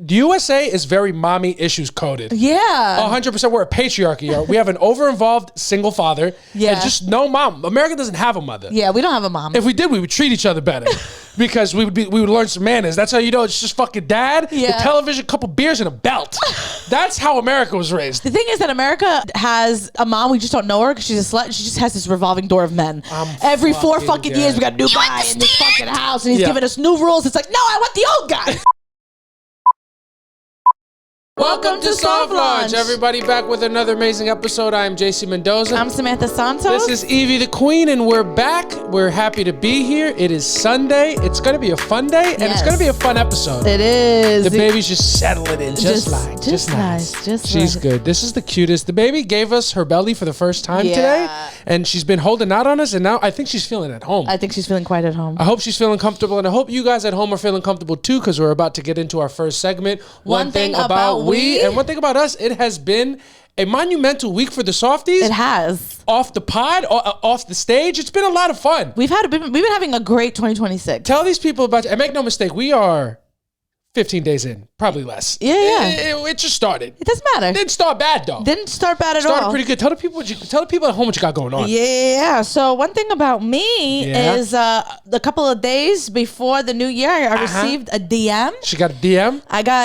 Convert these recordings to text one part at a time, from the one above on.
The USA is very mommy issues coded. Yeah. 100%. We're a patriarchy. We have an over-involved single father. Yeah. And just no mom. America doesn't have a mother. Yeah, we don't have a mom. If we did, we would treat each other better. Because we would learn some manners. That's how you know it's just fucking dad, the television, couple beers, and a belt. That's how America was raised. The thing is that America has a mom, we just don't know her because she's a slut, and she just has this revolving door of men. Every 4 fucking years, we got a new guy in this fucking house, and he's giving us new rules. It's like, no, I want the old guy. Welcome to Soft Launch. Everybody back with another amazing episode. I am JC Mendoza. I'm Samantha Santos. This is Evie the Queen, and we're back. We're happy to be here. It is Sunday. It's going to be a fun day, and it's going to be a fun episode. It is. The baby's just settling in just nice. She's good. This is the cutest. The baby gave us her belly for the first time today, and she's been holding out on us, and now I think she's feeling at home. I think she's feeling quite at home. I hope she's feeling comfortable, and I hope you guys at home are feeling comfortable too, because we're about to get into our first segment. One thing about we, and one thing about us, it has been a monumental week for the Softies. It has. Off the pod, off the stage. It's been a lot of fun. We've been having a great 2026. Tell these people about, and make no mistake, we are 15 days in, probably less. Yeah. It just started. It doesn't matter. Didn't start bad though. Didn't start bad at all. Started pretty good. Tell the people at home what you got going on. Yeah. So one thing about me is a couple of days before the new year, I received a DM. She got a DM.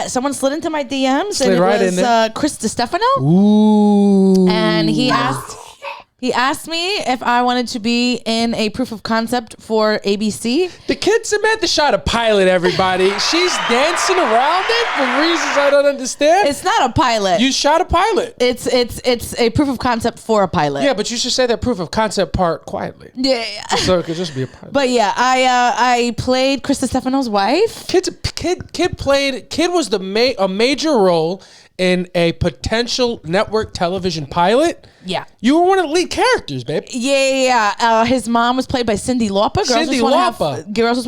Someone slid into my DMs, Slid and it right was in there. Chris DiStefano. Ooh. And he asked me if I wanted to be in a proof of concept for ABC. The kid Samantha shot a pilot, everybody. She's dancing around it for reasons I don't understand. It's not a pilot. You shot a pilot. It's a proof of concept for a pilot. Yeah, but you should say that proof of concept part quietly. Yeah. So it could just be a pilot. But yeah, I played Chris DiStefano's wife. Kid was a major role in a potential network television pilot. Yeah. You were one of the lead characters, babe. Yeah. His mom was played by Cyndi Lauper. Girls just want to have fun. Girls,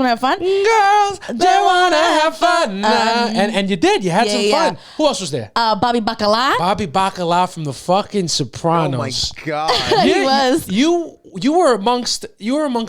they want to have fun. And you did. You had some fun. Who else was there? Bobby Bacala. Bobby Bacala from the fucking Sopranos. Oh my God. He was. You were amongst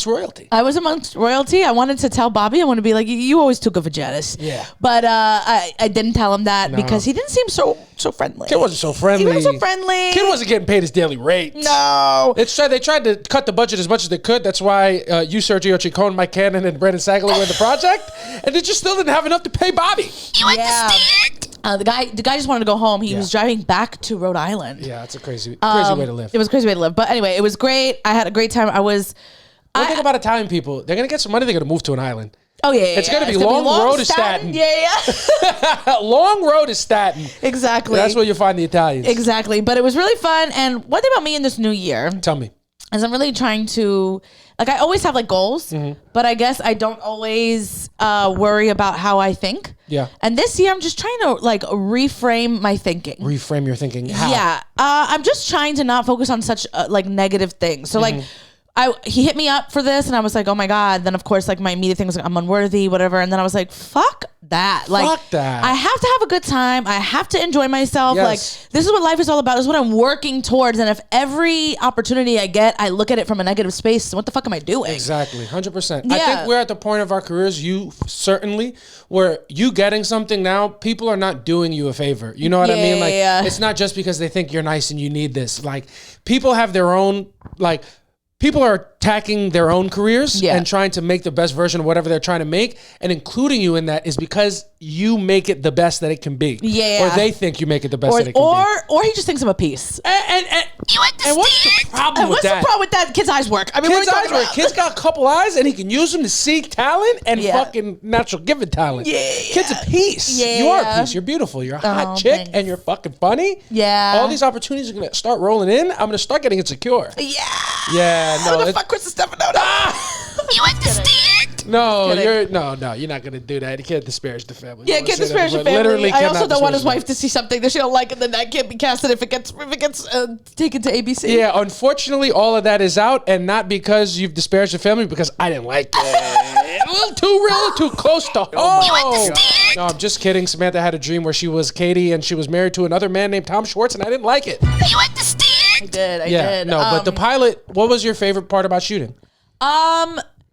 royalty. I was amongst royalty. I wanted to tell Bobby. I want to be like, you always took good for Janice. Yeah. But I didn't tell him that because he didn't seem so friendly. Kid wasn't so friendly. He wasn't so friendly. Kid wasn't getting paid his daily rate. No. They tried to cut the budget as much as they could. That's why you, Sergio Chicone, Mike Cannon, and Brandon Sagler were in the project. And they just still didn't have enough to pay Bobby. You understand? The guy just wanted to go home. He was driving back to Rhode Island. Yeah, that's a crazy way to live. It was a crazy way to live. But anyway, it was great. I had a great time. One thing about Italian people, they're going to get some money. They're going to move to an island. Oh, yeah. It's going to be long road to Staten. Yeah. Long road to Staten. Exactly. That's where you find the Italians. Exactly. But it was really fun. And one thing about me in this new year. Tell me. Is I'm really trying to, I always have goals, but I guess I don't always worry about how I think. Yeah. And this year I'm just trying to reframe my thinking. Reframe your thinking. How? Yeah. I'm just trying to not focus on such negative things. So he hit me up for this and I was like, oh my God. Then of course, my immediate thing was I'm unworthy, whatever. And then I was like, fuck that. Fuck that. I have to have a good time. I have to enjoy myself. Yes. This is what life is all about. This is what I'm working towards. And if every opportunity I get, I look at it from a negative space, what the fuck am I doing? Exactly. 100%. Yeah. I think we're at the point of our careers, where you getting something now, people are not doing you a favor. You know what I mean? It's not just because they think you're nice and you need this. People have their own, people are attacking their own careers and trying to make the best version of whatever they're trying to make, and including you in that is because you make it the best that it can be. Yeah. Or they think you make it the best that it can be. Or he just thinks I'm a piece. And what's the problem with that? What's the problem with that? Kid's eyes work. I mean, Kid's got a couple eyes and he can use them to see talent and fucking natural given talent. Yeah. Kid's a piece. Yeah. You are a piece. You're beautiful. You're a hot chick thanks. and you're fucking funny. Yeah. All these opportunities are going to start rolling in. I'm going to start getting insecure. Yeah. Yeah. No. Who the fuck Chris DiStefano? You understand? No, you're not gonna do that. You can't disparage the family. Yeah, can't disparage the family. Literally, I also don't want his disparage wife to see something that she don't like, and then that can't be casted if it gets taken to ABC. Yeah, unfortunately, all of that is out, and not because you've disparaged the family, because I didn't like it. A little too real, too close to home. No, I'm just kidding. Samantha had a dream where she was Katie, and she was married to another man named Tom Schwartz, and I didn't like it. You understand? I did. No, but the pilot. What was your favorite part about shooting?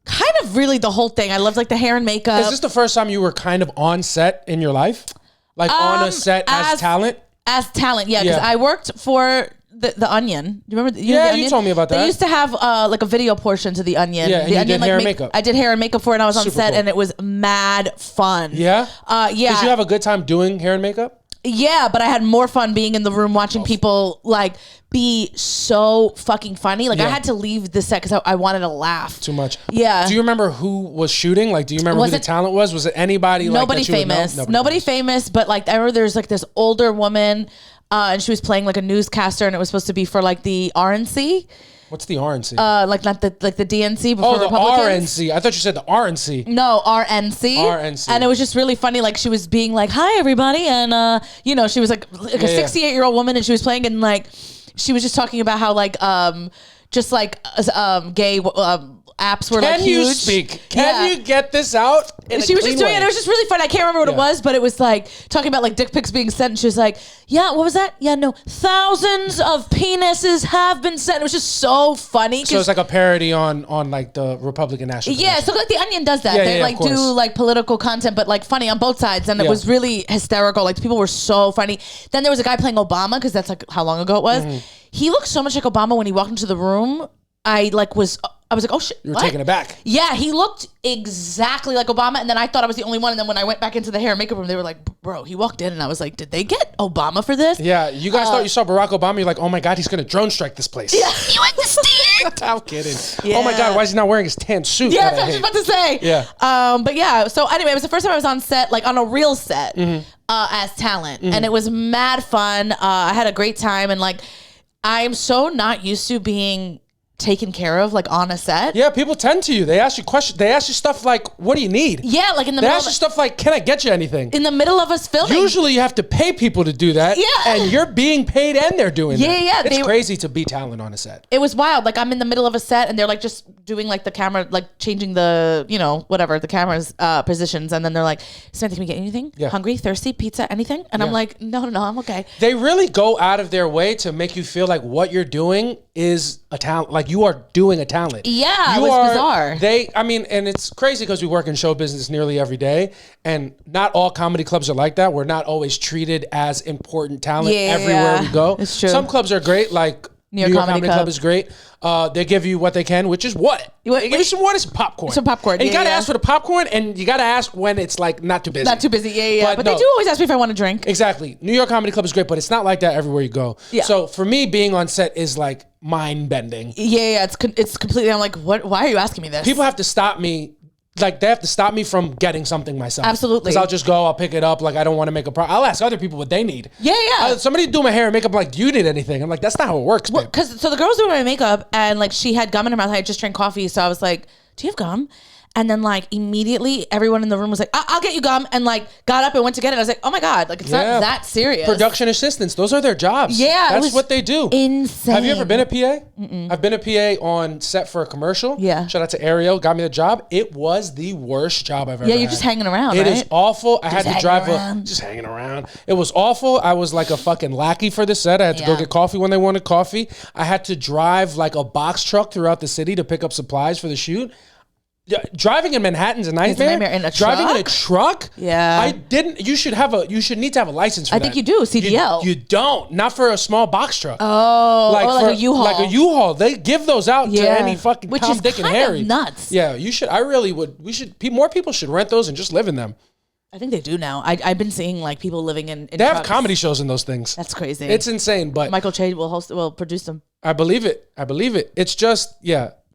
Kind of really the whole thing. I loved the hair and makeup. Is this the first time you were kind of on set in your life? Like on a set as talent? As talent, yeah. Because I worked for the Onion. Do you remember? You told me about that. They used to have like a video portion to the Onion. Yeah, and the you Onion, did hair and makeup. I did hair and makeup for it, and I was on set, cool. and it was mad fun. Yeah? Yeah. Did you have a good time doing hair and makeup? Yeah, but I had more fun being in the room watching people like be so fucking funny. Like I had to leave the set because I wanted to laugh too much. Yeah. Do you remember who was shooting? Like, do you remember who the talent was? Was it anybody? Nobody famous. Nobody famous. But like, I remember there's like this older woman, and she was playing like a newscaster, and it was supposed to be for like the RNC. What's the RNC? Like not the DNC before the Republicans. RNC. I thought you said the RNC. No, RNC. RNC. And it was just really funny. Like she was being like, "Hi, everybody," and you know, she was like a 68-year-old woman, and she was playing, and like she was just talking about how like just like gay apps were like huge. Can you speak? Can you get this out? She was just doing it. It was just really fun. I can't remember what it was, but it was like talking about like dick pics being sent. And she was like, "Yeah, what was that? Yeah, no, thousands of penises have been sent." It was just so funny. So it's like a parody on like the Republican National. Yeah, so like the Onion does that. They like do like political content, but like funny on both sides, and it was really hysterical. Like the people were so funny. Then there was a guy playing Obama because that's like how long ago it was. He looked so much like Obama when he walked into the room. I was like, oh shit. You were taken aback. Yeah, he looked exactly like Obama. And then I thought I was the only one. And then when I went back into the hair and makeup room, they were like, bro, he walked in. And I was like, did they get Obama for this? Yeah, you guys thought you saw Barack Obama. You're like, oh my God, he's going to drone strike this place. Yeah, you understand? I'm kidding. Yeah. Oh my God, why is he not wearing his tan suit? Yeah, that's what I was about to say. Yeah. But yeah, so anyway, it was the first time I was on set, like on a real set as talent. And it was mad fun. I had a great time. And like, I'm so not used to being taken care of like on a set. Yeah, people tend to you. They ask you questions. They ask you stuff like, "What do you need?" Yeah, like in the they middle. ask you stuff like, "Can I get you anything?" In the middle of us filming. Usually, you have to pay people to do that. Yeah, and you're being paid, and they're doing that. Yeah. It's crazy to be talent on a set. It was wild. Like I'm in the middle of a set, and they're like just doing like the camera, like changing the whatever the camera's positions, and then they're like, "Samantha, can we get anything? Yeah. Hungry, thirsty, pizza, anything?" And I'm like, "No, I'm okay." They really go out of their way to make you feel like what you're doing is a talent. Like you are doing a talent. Yeah, it was bizarre. And it's crazy because we work in show business nearly every day, and not all comedy clubs are like that. We're not always treated as important talent everywhere we go. It's true. Some clubs are great, like New York Comedy Club is great. They give you what they can, which is what? Give you some what? It's popcorn. Some popcorn. And you gotta ask for the popcorn, and you gotta ask when it's like not too busy. Not too busy, yeah. But no, they do always ask me if I want a drink. Exactly. New York Comedy Club is great, but it's not like that everywhere you go. Yeah. So for me, being on set is like mind bending. Yeah. It's completely. I'm like, what? Why are you asking me this? People have to stop me. Like, they have to stop me from getting something myself. Absolutely. Because I'll just go, I'll pick it up. Like, I don't want to make a problem. I'll ask other people what they need. Yeah. Somebody do my hair and makeup, like, do you need anything? I'm like, that's not how it works, babe. So the girl was doing my makeup, and like she had gum in her mouth. I had just drank coffee, so I was like, "Do you have gum?" And then like immediately everyone in the room was like, I'll get you gum, and like got up and went to get it. I was like, oh my God, like it's not that serious. Production assistants, those are their jobs. Yeah. That's what they do. Insane. Have you ever been a PA? I've been a PA on set for a commercial. Yeah. Shout out to Ariel, got me the job. It was the worst job I've ever had. Yeah, you're just hanging around, It right? is awful. I had to drive just hanging around. It was awful. I was like a fucking lackey for the set. I had to go get coffee when they wanted coffee. I had to drive like a box truck throughout the city to pick up supplies for the shoot. Yeah, driving in Manhattan's a nightmare. In a driving truck? in a truck? Yeah. I didn't. You should need to have a license for that. I think you do, CDL. You don't. Not for a small box truck. Oh, like a U-Haul. Like a U-Haul. They give those out to any fucking Which Tom, is Dick, and Harry. Nuts. Yeah, you should. I really would. More people should rent those and just live in them. I think they do now. I've been seeing like people living in They have comedy shows in those things. That's crazy. It's insane, but Michael Che will produce them. I believe it. It's just,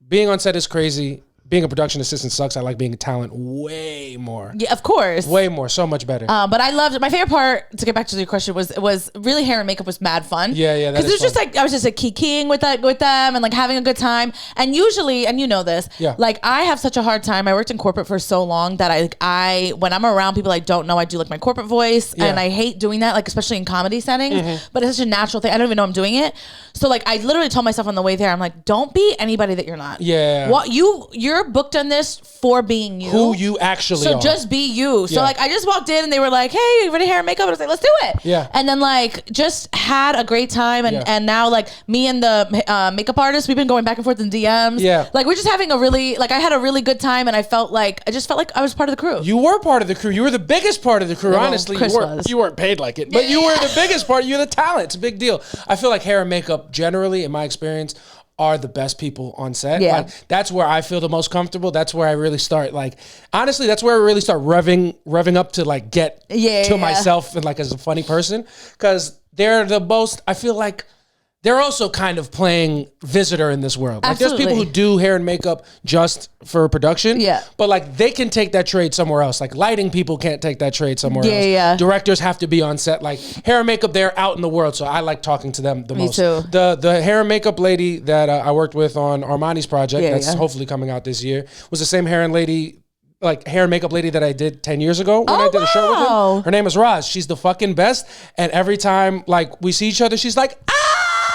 being on set is crazy. Being a production assistant sucks. I like being a talent way more. Yeah, of course. Way more. So much better. But I loved it. My favorite part, to get back to your question, was really hair and makeup was mad fun. Yeah. Because it was just like, I was just like kikiing with them and like having a good time. And usually, and you know this, like I have such a hard time. I worked in corporate for so long that I when I'm around people I don't know, I do like my corporate voice. And I hate doing that, like especially in comedy settings. But it's such a natural thing. I don't even know I'm doing it. So like I literally told myself on the way there, I'm like, don't be anybody that you're not. Yeah. What you're you're booked on this for being you. Who you actually are. So just be you. So like I just walked in and they were like, hey, you ready hair and makeup? And I was like, let's do it. Yeah. And then like just had a great time. And now like me and the makeup artist, we've been going back and forth in DMs. Yeah. Like we're just having a really, like I had a really good time and I just felt like I was part of the crew. You were part of the crew. You were the biggest part of the crew. Well, honestly. Chris You weren't paid like it, but you were the biggest part. You're the talent. It's a big deal. I feel like hair and makeup generally, in my experience, are the best people on set. Yeah. Like, that's where I feel the most comfortable. That's where I really start, like, honestly, that's where I really start revving up to like get to myself and like as a funny person. Because they're the most, I feel like they're also kind of playing visitor in this world. Like Absolutely. there's people who do hair and makeup just for production. Yeah. But like they can take that trade somewhere else. Like lighting people can't take that trade somewhere else. Yeah. Directors have to be on set. Like hair and makeup, they're out in the world. So I like talking to them the most. Me too. The hair and makeup lady that I worked with on Armani's project, that's hopefully coming out this year, was the same hair and makeup lady that I did 10 years ago when I did a show with him. Her name is Roz. She's the fucking best. And every time like we see each other, she's like, ah!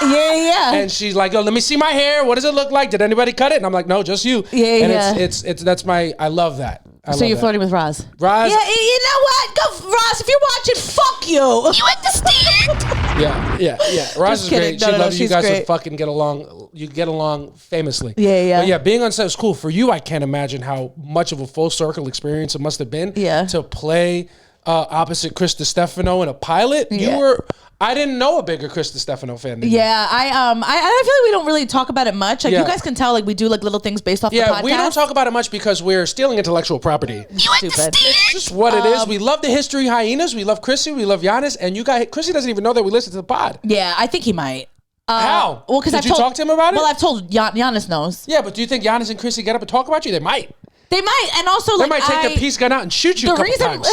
Yeah. And she's like, "Yo, let me see my hair. What does it look like? Did anybody cut it?" And I'm like, "No, just you." And I love that. So you're flirting with Roz? Roz? Yeah, you know what? Go, Roz, if you're watching, fuck you. You understand? Yeah. Roz is great. No, She loves you. You guys great. will fucking get along. You get along famously. Yeah. But yeah, being on set is cool. For you, I can't imagine how much of a full circle experience it must have been to play opposite Chris DiStefano in a pilot. Yeah. I didn't know a bigger Chris DiStefano fan than you. Yeah, I feel like we don't really talk about it much. Like you guys can tell, like we do like little things based off the podcast. Yeah, we don't talk about it much because we're stealing intellectual property. Stupid. It's just what it is. We love the history hyenas. We love Chrissy. We love Giannis. And Chrissy doesn't even know that we listen to the pod. Yeah, I think he might. How? Well, because Did you talk to him about it? Well, I've told Giannis knows. Yeah, but do you think Giannis and Chrissy get up and talk about you? They might. They might, and also they might take their piece gun out and shoot you a couple times.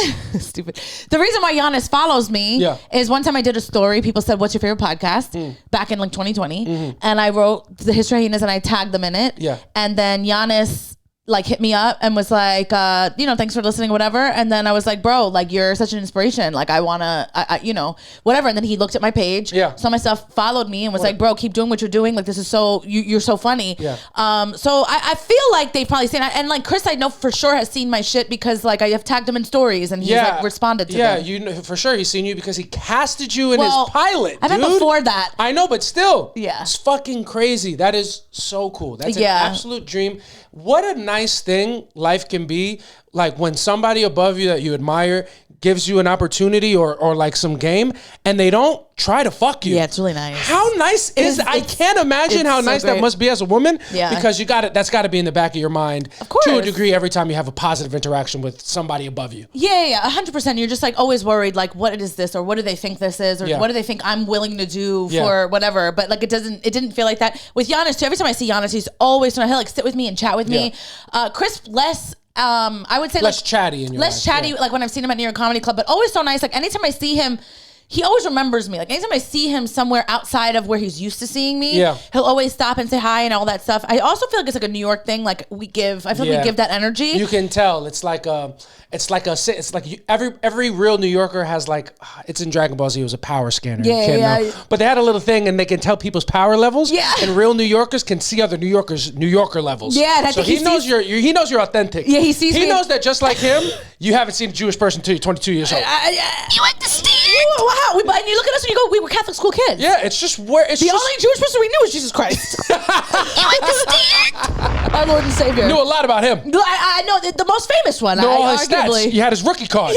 Stupid. The reason why Giannis follows me is one time I did a story. People said, "What's your favorite podcast?" Back in like 2020, and I wrote the History Hyenas and I tagged them in it. Yeah, and then Giannis like hit me up and was like, thanks for listening, whatever. And then I was like, bro, like you're such an inspiration. Like I wanna, whatever. And then he looked at my page, saw my stuff, followed me, and was like, bro, keep doing what you're doing. Like this is you're so funny. Yeah. So I feel like they've probably seen it. And like Chris, I know for sure has seen my shit because like I have tagged him in stories and he's like responded to them. Yeah, you know, for sure he's seen you because he casted you in his pilot. I meant before that. I know, but still, it's fucking crazy. That is so cool. That's an absolute dream. What a nice thing life can be, like when somebody above you that you admire gives you an opportunity or like some game and they don't try to fuck you. Yeah, it's really nice. How nice is I can't imagine how nice that must be as a woman. Yeah. Because that's got to be in the back of your mind, of course, to a degree, every time you have a positive interaction with somebody above you. Yeah, 100%. You're just like always worried, like what is this, or what do they think this is, or what do they think I'm willing to do for whatever. But like it didn't feel like that with Giannis too. Every time I see Giannis, he's always trying to like sit with me and chat with me. Chris less. I would say less chatty in your less chatty, like when I've seen him at New York Comedy Club, but always so nice. Like anytime I see him, he always remembers me. Like anytime I see him somewhere outside of where he's used to seeing me, he'll always stop and say hi and all that stuff. I also feel like it's like a New York thing. Like I feel like we give that energy. You can tell. It's like every real New Yorker has like, it's in Dragon Ball Z, it was a power scanner. Yeah. But they had a little thing and they can tell people's power levels. Yeah. And real New Yorkers can see other New Yorker levels. Yeah. And I so think he knows you're authentic. Yeah, he sees me. He knows that just like him, you haven't seen a Jewish person until you're 22 years old. You understand? Wow. And you look at us and you go, we were Catholic school kids. Yeah, it's just where it's the only Jewish person we knew was Jesus Christ. You understand? Our Lord and Savior. Knew a lot about him. I know the most famous one. Know all his stats. You had his rookie card.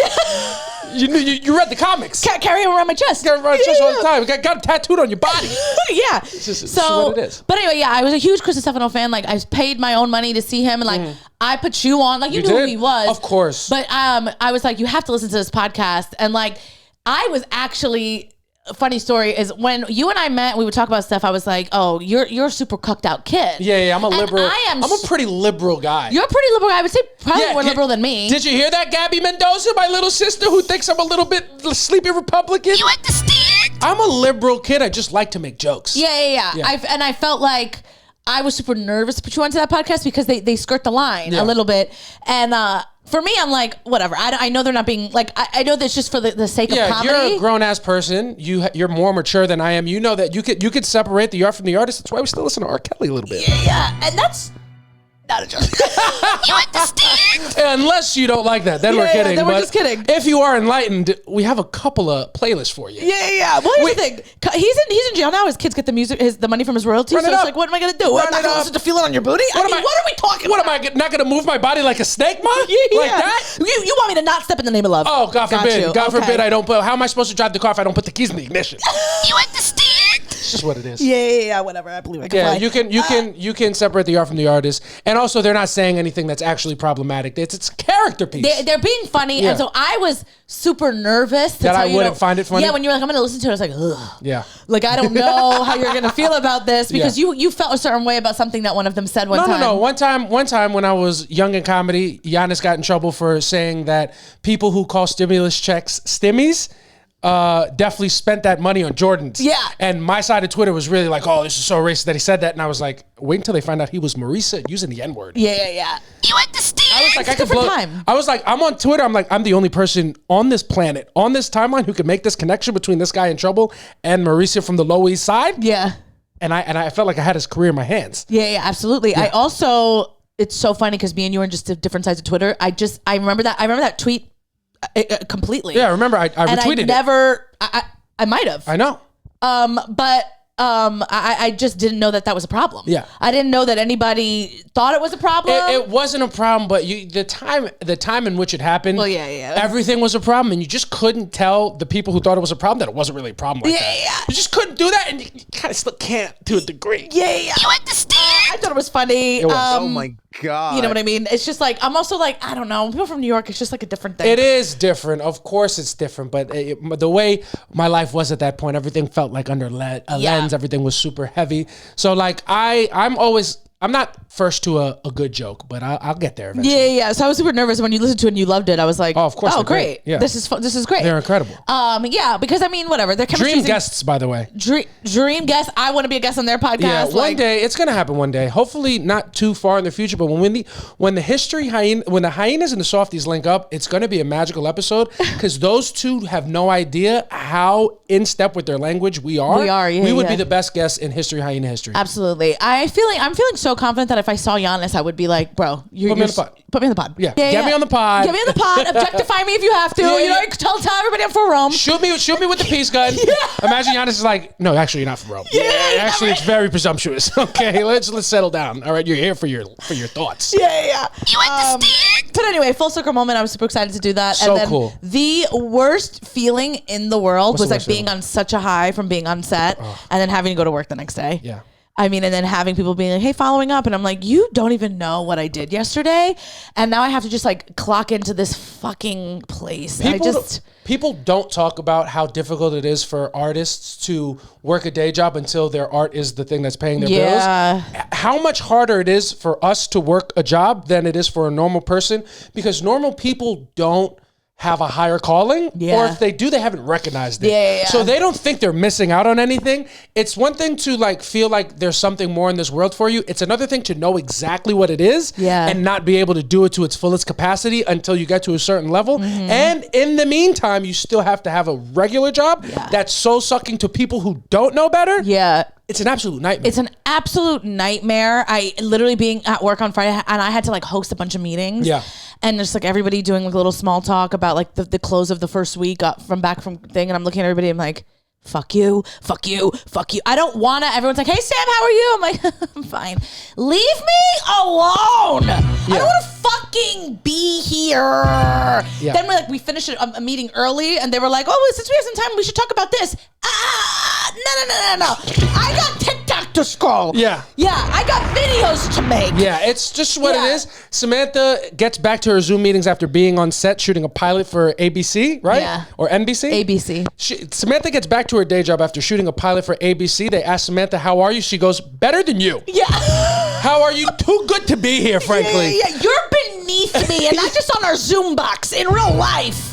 You read the comics. Carry him around my chest. Carry him around my chest all the time. Got him tattooed on your body. Yeah. It's just what it is. But anyway, I was a huge Chris DiStefano fan. Like I paid my own money to see him, and like I put you on. Like you knew who he was, of course. But I was like, you have to listen to this podcast, and like I was actually. A funny story is when you and I met, we would talk about stuff. I was like, "Oh, you're a super cucked out kid." Yeah, I'm a liberal. I'm a pretty liberal guy. You're a pretty liberal guy. I would say probably more liberal than me. Did you hear that, Gabby Mendoza, my little sister, who thinks I'm a little bit sleepy Republican? You understand? I'm a liberal kid. I just like to make jokes. Yeah. I felt like I was super nervous to put you onto that podcast because they skirt the line a little bit, and for me, I'm like, whatever. I know they're not being like. I know that's just for the sake of comedy. You're a grown ass person. You're more mature than I am. You know that you could separate the art from the artist. That's why we still listen to R. Kelly a little bit. Yeah, and that's Not a joke. You understand? Unless you don't like that, then we're kidding. Then we're just kidding. If you are enlightened, we have a couple of playlists for you. Yeah. Well, here's the thing. He's in jail now. His kids get the money from his royalties. So it's like, what am I gonna do? I'm not gonna listen to "Feel It on Your Booty." What are we talking about? What am I not gonna move my body like a snake, ma? Like that? You want me to not step in the name of love? Oh, God forbid. God forbid I don't put. How am I supposed to drive the car if I don't put the keys in the ignition? You understand? It's just what it is. Yeah. Whatever. I believe I can fly. You can separate the art from the artist, and also they're not saying anything that's actually problematic. It's a character piece. They're being funny, and so I was super nervous that I wouldn't find it funny. Yeah, when you're like, I'm gonna listen to it, I was like, ugh. Yeah. Like I don't know how you're gonna feel about this because you felt a certain way about something that one of them said one time. No. One time when I was young in comedy, Giannis got in trouble for saying that people who call stimulus checks stimmies definitely spent that money on Jordans. Yeah. And my side of Twitter was really like, oh, this is so racist that he said that. And I was like, wait until they find out he was Marisa using the N-word. Yeah. You understand? I was like, I could blow. I was like, I'm on Twitter. I'm like, I'm the only person on this planet, on this timeline who could make this connection between this guy in trouble and Marisa from the Lower East Side. Yeah. And I felt like I had his career in my hands. Yeah, absolutely. Yeah. I also, it's so funny because me and you are on just different sides of Twitter. I remember that tweet completely. Yeah, I remember I retweeted it. I might have. I know. But I just didn't know that was a problem. Yeah. I didn't know that anybody thought it was a problem. It wasn't a problem, but the time in which it happened, well, yeah. everything was a problem, and you just couldn't tell the people who thought it was a problem that it wasn't really a problem like that. Yeah. You just couldn't do that, and you kind of still can't to a degree. Yeah. You understand? I thought it was funny. It was. Oh my God. You know what I mean? It's just like, I'm also like, I don't know. People from New York, it's just like a different thing. It is different. Of course it's different. But the way my life was at that point, everything felt like under a lens. Everything was super heavy. So like, I'm not first to a good joke, but I'll get there eventually. Yeah. So I was super nervous when you listened to it and you loved it. I was like, oh, of course. Oh, great. Yeah. This is great. They're incredible. Yeah, because I mean, whatever. They're dream guests, by the way. Dream guests. I want to be a guest on their podcast. Yeah, one day it's gonna happen. One day, hopefully not too far in the future. But when the hyenas and the softies link up, it's gonna be a magical episode because those two have no idea how in step with their language we are. We would be the best guests in hyena history. Absolutely. I'm feeling so confident that if I saw Giannis, I would be like, bro, put me in the pod. Yeah. Get me on the pod. Get me on the pod. Objectify me if you have to. You know, tell everybody I'm from Rome. Shoot me with the peace gun. Imagine Giannis is like, no, actually you're not from Rome. Actually, it's very presumptuous. Okay, let's settle down. All right, you're here for your thoughts. Yeah. You understand? But anyway, full circle moment. I was super excited to do that. So and then cool. The worst feeling in the world was like being on such a high from being on set and then having to go to work the next day. Yeah. I mean, and then having people being like, hey, following up. And I'm like, you don't even know what I did yesterday. And now I have to just like clock into this fucking place. People don't talk about how difficult it is for artists to work a day job until their art is the thing that's paying their bills. How much harder it is for us to work a job than it is for a normal person, because normal people don't have a higher calling, or if they do, they haven't recognized it. So they don't think they're missing out on anything. It's one thing to like feel like there's something more in this world for you. It's another thing to know exactly what it is and not be able to do it to its fullest capacity until you get to a certain level. And in the meantime, you still have to have a regular job that's soul sucking to people who don't know better. It's an absolute nightmare. It's an absolute nightmare. I literally being at work on Friday, and I had to like host a bunch of meetings. And just like everybody doing like a little small talk about like the close of the first week from thing. And I'm looking at everybody, I'm like, fuck you. I don't wanna, everyone's like, hey Sam, how are you? I'm like, I'm fine. Leave me alone. I don't wanna fucking be here. Then we finished a meeting early and they were like, oh, since we have some time, we should talk about this. No. I got TikTok to scroll. I got videos to make. It's just what it is. Samantha gets back to her Zoom meetings after being on set shooting a pilot for ABC, right? Or NBC? ABC. Samantha gets back to her day job after shooting a pilot for ABC. They ask Samantha, how are you? She goes, better than you. How are you? Too good to be here, frankly. You're beneath me, and not just on our Zoom box, in real life.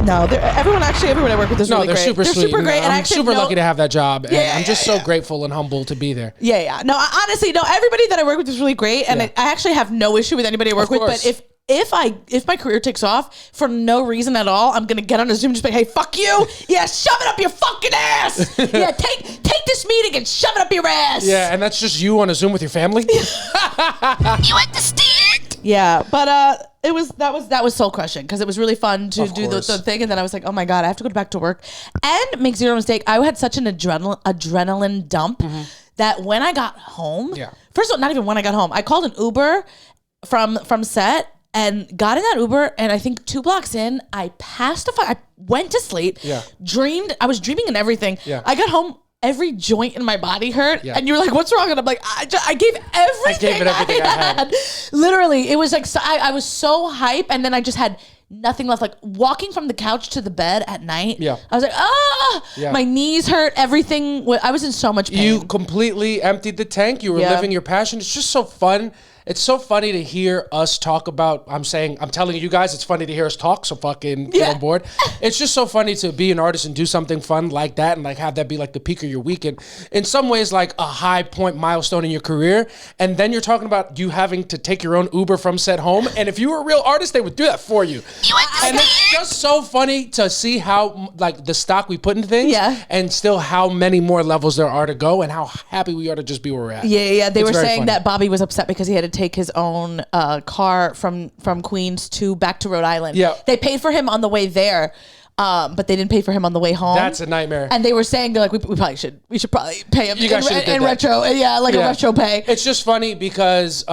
No, everyone I work with is really great. They're super sweet. Super great. I'm super lucky to have that job. And I'm just so grateful and humble to be there. No, honestly, everybody that I work with is really great. And I actually have no issue with anybody I work with. But if my career takes off for no reason at all, I'm going to get on a Zoom and just be like, hey, fuck you. Shove it up your fucking ass. Take this meeting and shove it up your ass. Yeah, and that's just you on a Zoom with your family. You understand? Yeah, but that was soul crushing because it was really fun to do the thing, and then I was like, oh my god, I have to go back to work. And make zero mistake, I had such an adrenaline dump that when I got home, first of all, not even when I got home, I called an Uber from set. And got in that Uber, and I think 2 blocks in, I passed I went to sleep, dreamed, I was dreaming and everything. Yeah. I got home, every joint in my body hurt, and you're like, what's wrong? And I'm like, I gave everything I had. Literally, it was like, so, I was so hype, and then I just had nothing left. Like walking from the couch to the bed at night, I was like, my knees hurt, everything. I was in so much pain. You completely emptied the tank. You were living your passion. It's just so fun. It's so funny to hear us talk about, I'm telling you guys, it's funny to hear us talk, so fucking get on board. It's just so funny to be an artist and do something fun like that and like have that be like the peak of your weekend. In some ways, like a high point milestone in your career. And then you're talking about you having to take your own Uber from set home. And if you were a real artist, they would do that for you. And it's just so funny to see how like the stock we put into things and still how many more levels there are to go and how happy we are to just be where we're at. Yeah. They were saying that Bobby was upset because he had to take his own car from Queens back to Rhode Island. Yeah, they paid for him on the way there, but they didn't pay for him on the way home. That's a nightmare. And they were saying they're like, we should probably pay him in retro. Yeah, like a retro pay. It's just funny because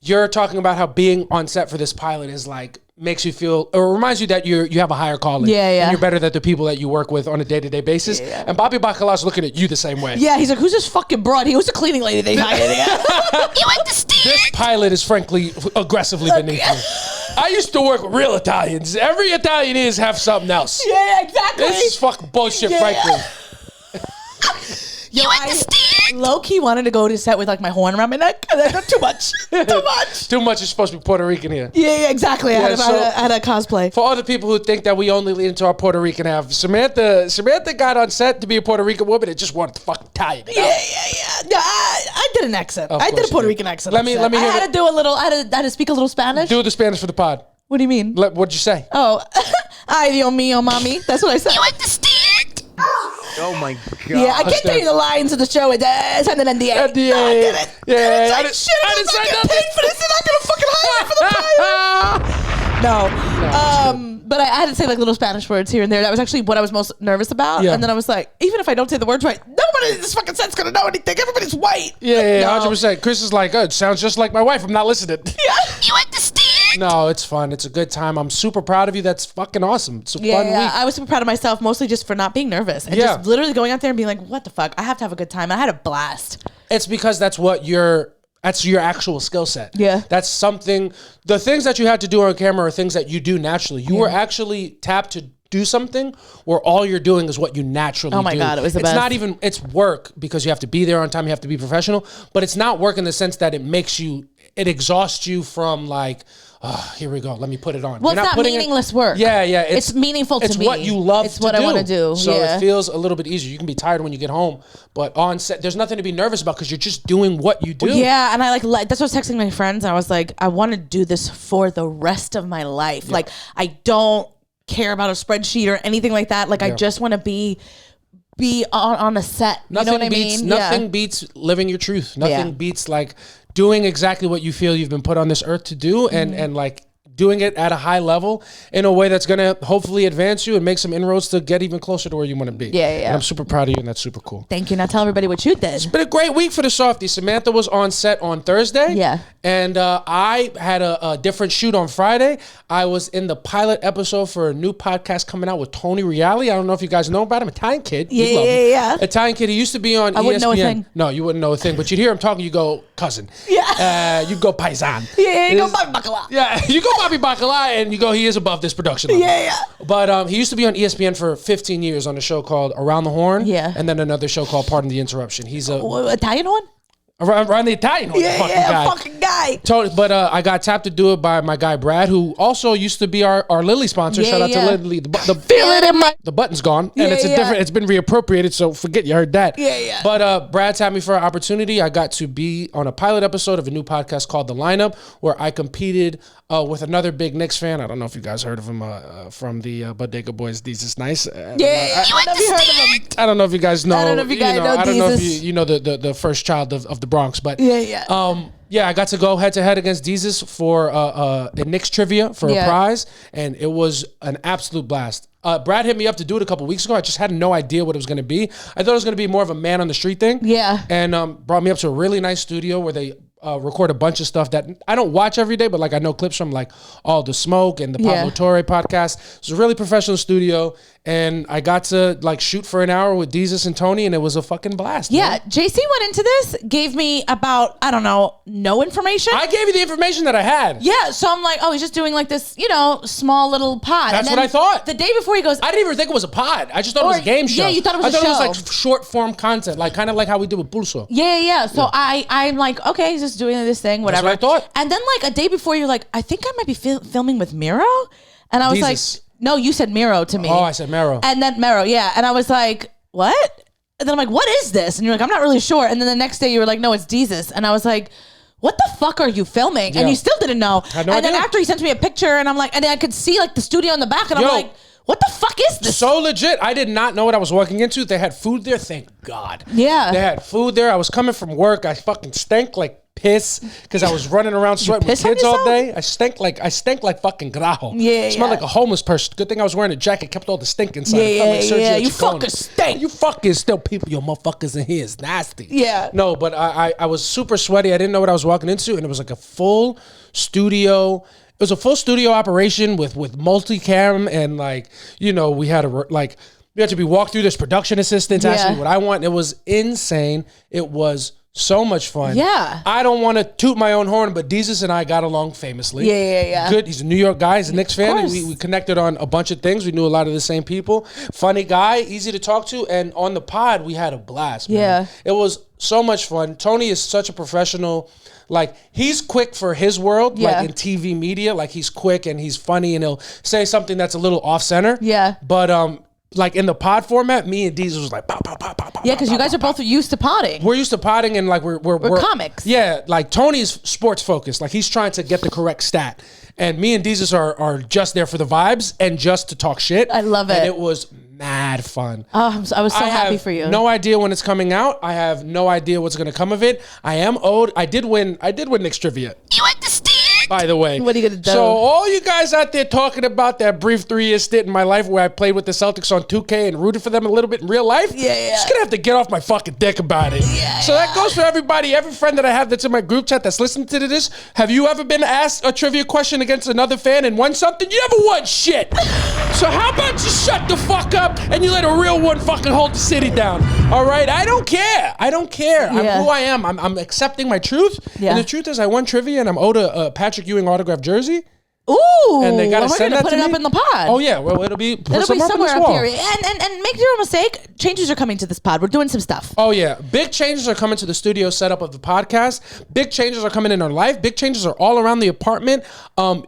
you're talking about how being on set for this pilot is like makes you feel or reminds you that you have a higher calling. And you're better than the people that you work with on a day-to-day basis. And Bobby Bacala's looking at you the same way. Yeah, he's like, who's this fucking broad? He was a cleaning lady they hired. You understand? This pilot is frankly aggressively beneath me. I used to work with real Italians. Every Italian is have something else. Yeah, exactly. This is fucking bullshit, frankly. Yo, I low-key wanted to go to set with like my horn around my neck. Too much. Too much is supposed to be Puerto Rican here. Yeah, exactly. I had a cosplay. For all the people who think that we only lean into our Puerto Rican half, Samantha got on set to be a Puerto Rican woman and just wanted to fucking Italian. Yeah. No, I did an accent. I did a Puerto Rican accent. Let me hear I had to do a little. I had to speak a little Spanish. Do the Spanish for the pod. What do you mean? What'd you say? Oh, ay Dios mío, mommy. That's what I said. You understand? Oh my god! Yeah, I can't tell you the lines of the show. It's an NDA. NDA. No, I didn't. Yeah, I didn't say nothing. Paid for this, and I'm gonna fucking hire me for the pilot. No, but I had to say like little Spanish words here and there. That was actually what I was most nervous about. And then I was like, even if I don't say the words right, nobody in this fucking set's gonna know anything. Everybody's white. Yeah, 100%. Chris is like, it sounds just like my wife. I'm not listening. Yeah, you understand? No, it's fun. It's a good time. I'm super proud of you. That's fucking awesome. It's a fun week. I was super proud of myself, mostly just for not being nervous and just literally going out there and being like, what the fuck? I have to have a good time. I had a blast. It's because that's your actual skill set. Yeah. That's something, the things that you have to do on camera are things that you do naturally. You were actually tapped to do something where all you're doing is what you naturally do. Oh my God, it was the best. It's not even, it's work because you have to be there on time, you have to be professional, but it's not work in the sense that it exhausts you from like, oh, here we go. Let me put it on. Well, it's not meaningless work. Yeah. It's meaningful to me. It's what you love to do. It's what I want to do. So it feels a little bit easier. You can be tired when you get home, but on set, there's nothing to be nervous about because you're just doing what you do. Yeah, and I like that's what I was texting my friends. I was like, I want to do this for the rest of my life. Yeah. Like, I don't care about a spreadsheet or anything like that. Like, I just want to be on a set. You know what I mean? Nothing beats living your truth. Nothing beats like doing exactly what you feel you've been put on this earth to do and like doing it at a high level in a way that's going to hopefully advance you and make some inroads to get even closer to where you want to be. Yeah. And I'm super proud of you and that's super cool. Thank you. Now tell everybody what you did. It's been a great week for the Softies. Samantha was on set on Thursday. Yeah. And I had a different shoot on Friday. I was in the pilot episode for a new podcast coming out with Tony Reali. I don't know if you guys know about him. Italian kid. Yeah. Italian kid. He used to be on ESPN. Wouldn't know a thing. No, you wouldn't know a thing. But you'd hear him talking, you go, cousin. Yeah. You go paisan. Yeah, you go Bobby Bacala. Yeah, you go Bobby Bacala and you go, he is above this production level. Yeah. But he used to be on ESPN for 15 years on a show called Around the Horn. Yeah. And then another show called Pardon the Interruption. He's a... Italian horn? Around the Italian fucking guy. Totally, but I got tapped to do it by my guy Brad, who also used to be our Lily sponsor. Shout out to Lily. The button's gone, and it's a different. It's been reappropriated, so forget you heard that. Yeah. But Brad tapped me for an opportunity. I got to be on a pilot episode of a new podcast called The Lineup, where I competed with another big Knicks fan. I don't know if you guys heard of him from the Bodega Boys. Desus Nice. I never heard of him. I don't know if you guys know. I don't know if you guys know. I don't know if you know the first child of the Bronx, but I got to go head to head against Desus for a Knicks trivia for a prize, and it was an absolute blast. Brad hit me up to do it a couple weeks ago. I just had no idea what it was going to be. I thought it was going to be more of a man on the street thing. Yeah, and brought me up to a really nice studio where they record a bunch of stuff that I don't watch every day, but like I know clips from like All the Smoke and the Pablo Torre podcast. It's a really professional studio, and I got to like shoot for an hour with Desus and Tony, and it was a fucking blast. Yeah, man. JC went into this, gave me about, I don't know, no information. I gave you the information that I had. Yeah, so I'm like, oh, he's just doing like this, small little pod. That's what I thought. The day before he goes, I didn't even think it was a pod. I just thought it was a game show. Yeah, you thought it was a show. I thought it was like short form content, like kind of like how we did with Pulso. Yeah. So I'm like, okay, he's just doing this thing, whatever. That's what I thought. And then like a day before, you're like, I think I might be filming with Miro. And I was like, no, you said Miro to me. Oh, I said Mero. And then Mero, yeah. And I was like, what? And then I'm like, what is this? And you're like, I'm not really sure. And then the next day you were like, no, it's Desus. And I was like, what the fuck are you filming? Yeah. And you still didn't know. And then after he sent me a picture, and I'm like, and then I could see like the studio in the back, and I'm like, what the fuck is this? So legit. I did not know what I was walking into. They had food there. Thank God. Yeah. They had food there. I was coming from work. I fucking stank like piss because I was running around sweating with kids all day. I stank like fucking grajo. Yeah. Smelled like a homeless person. Good thing I was wearing a jacket, kept all the stink inside. Yeah. You fucking stink. You fucking still people, your motherfuckers in here is nasty. Yeah. No, but I was super sweaty. I didn't know what I was walking into, and it was like a full studio. It was a full studio operation with multicam, and like, we had to be walked through. There's production assistants asking me what I want. It was insane. It was so much fun. Yeah. I don't want to toot my own horn, but Desus and I got along famously. Yeah. Good. He's a New York guy. He's a Knicks fan. And we connected on a bunch of things. We knew a lot of the same people. Funny guy, easy to talk to. And on the pod, we had a blast, man. Yeah. It was so much fun. Tony is such a professional. Like, he's quick for his world, like in TV media. Like, he's quick and he's funny, and he'll say something that's a little off center. Yeah. But like in the pod format, me and Desus was like pow, pow, pow, pow, pow. Yeah, because you guys are both used to podding. We're used to podding, and like we're comics. Yeah, like Tony's sports focused. Like, he's trying to get the correct stat. And me and Desus are just there for the vibes and just to talk shit. I love it. And it was mad fun. Oh, I was so happy for you. No idea when it's coming out. I have no idea what's going to come of it. I am owed. I did win Knicks trivia. You understand? By the way. What are you going to do? So all you guys out there talking about that brief 3-year stint in my life where I played with the Celtics on 2K and rooted for them a little bit in real life, just going to have to get off my fucking dick about it. So that goes for everybody, every friend that I have that's in my group chat that's listening to this. Have you ever been asked a trivia question against another fan and won something? You never won shit. So how about you shut the fuck up and you let a real one fucking hold the city down? All right? I don't care. I'm who I am. I'm accepting my truth. And the truth is I won trivia and I'm owed a Patrick Ewing autographed jersey. Ooh, and they gotta send that put to it me? Up in the pod. Oh yeah, well it'll be somewhere up here. And make no mistake, changes are coming to this pod. We're doing some stuff. Oh yeah, big changes are coming to the studio setup of the podcast. Big changes are coming in our life. Big changes are all around the apartment.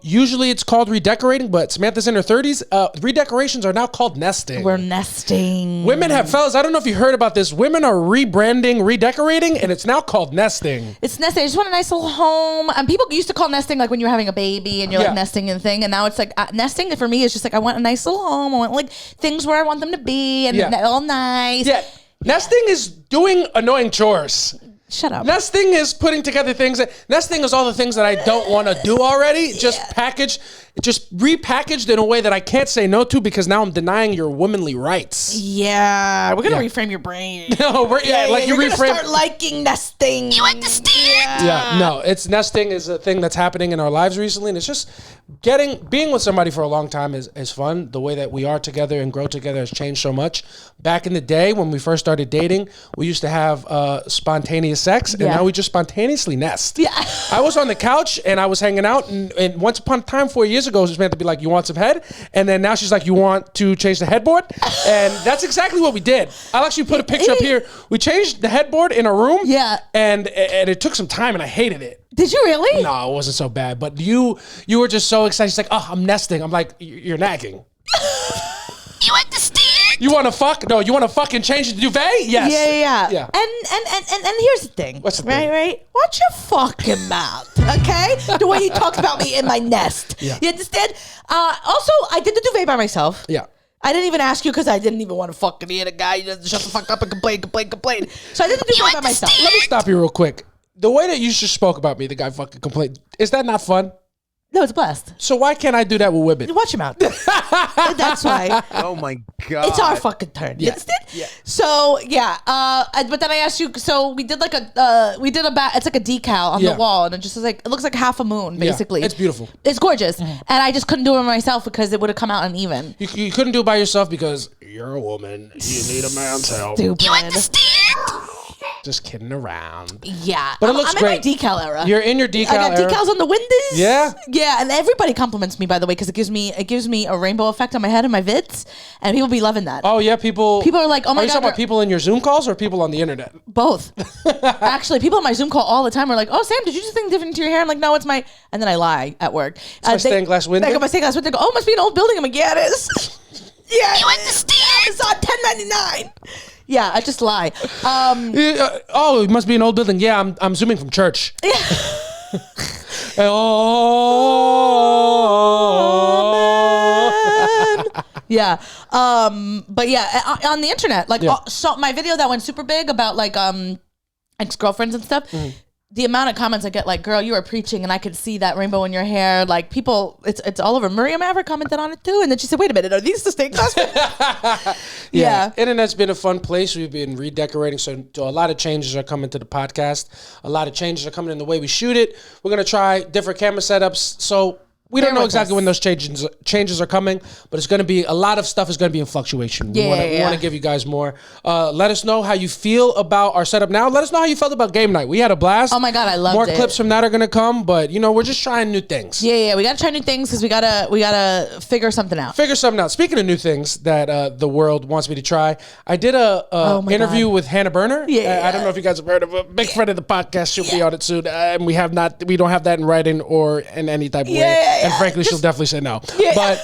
Usually it's called redecorating, but Samantha's in her 30s. Redecorations are now called nesting. We're nesting. Fellas, I don't know if you heard about this. Women are rebranding, redecorating, and it's now called nesting. It's nesting. I just want a nice little home. And people used to call nesting like when you're having a baby and you're like nesting and thing, and now it's like nesting for me is just like I want a nice little home. I want like things where I want them to be and all nice. Yeah, nesting is doing annoying chores. Shut up. Nesting is putting together things. Nesting is all the things that I don't want to do already. Just repackaged in a way that I can't say no to because now I'm denying your womanly rights. Yeah, we're gonna reframe your brain. No, you reframe. Start liking nesting. You understand? Yeah, no, nesting is a thing that's happening in our lives recently, and it's just being with somebody for a long time is fun. The way that we are together and grow together has changed so much. Back in the day when we first started dating, we used to have spontaneous sex, and now we just spontaneously nest. Yeah. I was on the couch and I was hanging out, and once upon a time 4 years ago, she was meant to be like, you want some head? And then now she's like, you want to change the headboard? And that's exactly what we did. I'll actually put a picture up here. We changed the headboard in a room. Yeah. And it took some time, and I hated it. Did you really? No, it wasn't so bad. But you were just so excited. She's like, oh, I'm nesting. I'm like, you're nagging. You understand? You want to fuck? No, you want to fucking change the duvet? Yes. Yeah. And here's the thing. What's the thing? Right? Watch your fucking mouth, okay? The way you talk about me in my nest. Yeah. You understand? Also, I did the duvet by myself. Yeah. I didn't even ask you because I didn't even want to fucking hear the guy. You just shut the fuck up and complain. So I did the duvet by myself. Let me stop you real quick. The way that you just spoke about me, the guy fucking complained. Is that not fun? No, it's a blast. So why can't I do that with women? Watch your mouth. That's why. Oh my God. It's our fucking turn. You understand? Yeah. So yeah, but then I asked you. So we did like it's like a decal on the wall, and it just is like, it looks like half a moon basically. Yeah, it's beautiful. It's gorgeous, and I just couldn't do it myself because it would have come out uneven. You couldn't do it by yourself because you're a woman. You need a man's help. Stupid. You understand? Just kidding around. Yeah, but it looks great. I'm in my decal era. You're in your decal era. I got decals on the windows. Yeah, yeah, and everybody compliments me, by the way, because it gives me a rainbow effect on my head and my vids, and people be loving that. Oh yeah, people are like, oh my God. Are you talking about people in your Zoom calls or people on the internet? Both. Actually, people on my Zoom call all the time are like, oh Sam, did you do something different to your hair? I'm like, no, it's my. And then I lie at work. It's my stained glass window. I got my stained glass window. They go, oh, it must be an old building. I'm like, yeah, it is. Yeah, you understand? It's on 1099. Yeah, I just lie. Oh, it must be an old building. Yeah, I'm zooming from church. Yeah. Yeah. But yeah, on the internet, like, so my video that went super big about like ex-girlfriends and stuff. Mm-hmm. The amount of comments I get, like, girl, you are preaching, and I could see that rainbow in your hair. Like, people, it's all over. Maria Maverick commented on it too, and then she said, "Wait a minute, are these the stained glass?" Yeah, internet's been a fun place. We've been redecorating, so a lot of changes are coming to the podcast. A lot of changes are coming in the way we shoot it. We're gonna try different camera setups. So we don't know exactly when those changes are coming, but it's going to be, a lot of stuff is going to be in fluctuation. We want to give you guys more. Let us know how you feel about our setup now. Let us know how you felt about game night. We had a blast. Oh my God, I loved it. More clips clips from that are going to come, but we're just trying new things. Yeah, we got to try new things because we gotta figure something out. Speaking of new things that the world wants me to try, I did a interview with Hannah Berner. I don't know if you guys have heard of a big friend of the podcast. She'll be on it soon, and we don't have that in writing or in any type of way. And frankly, she'll definitely say no. Yeah. But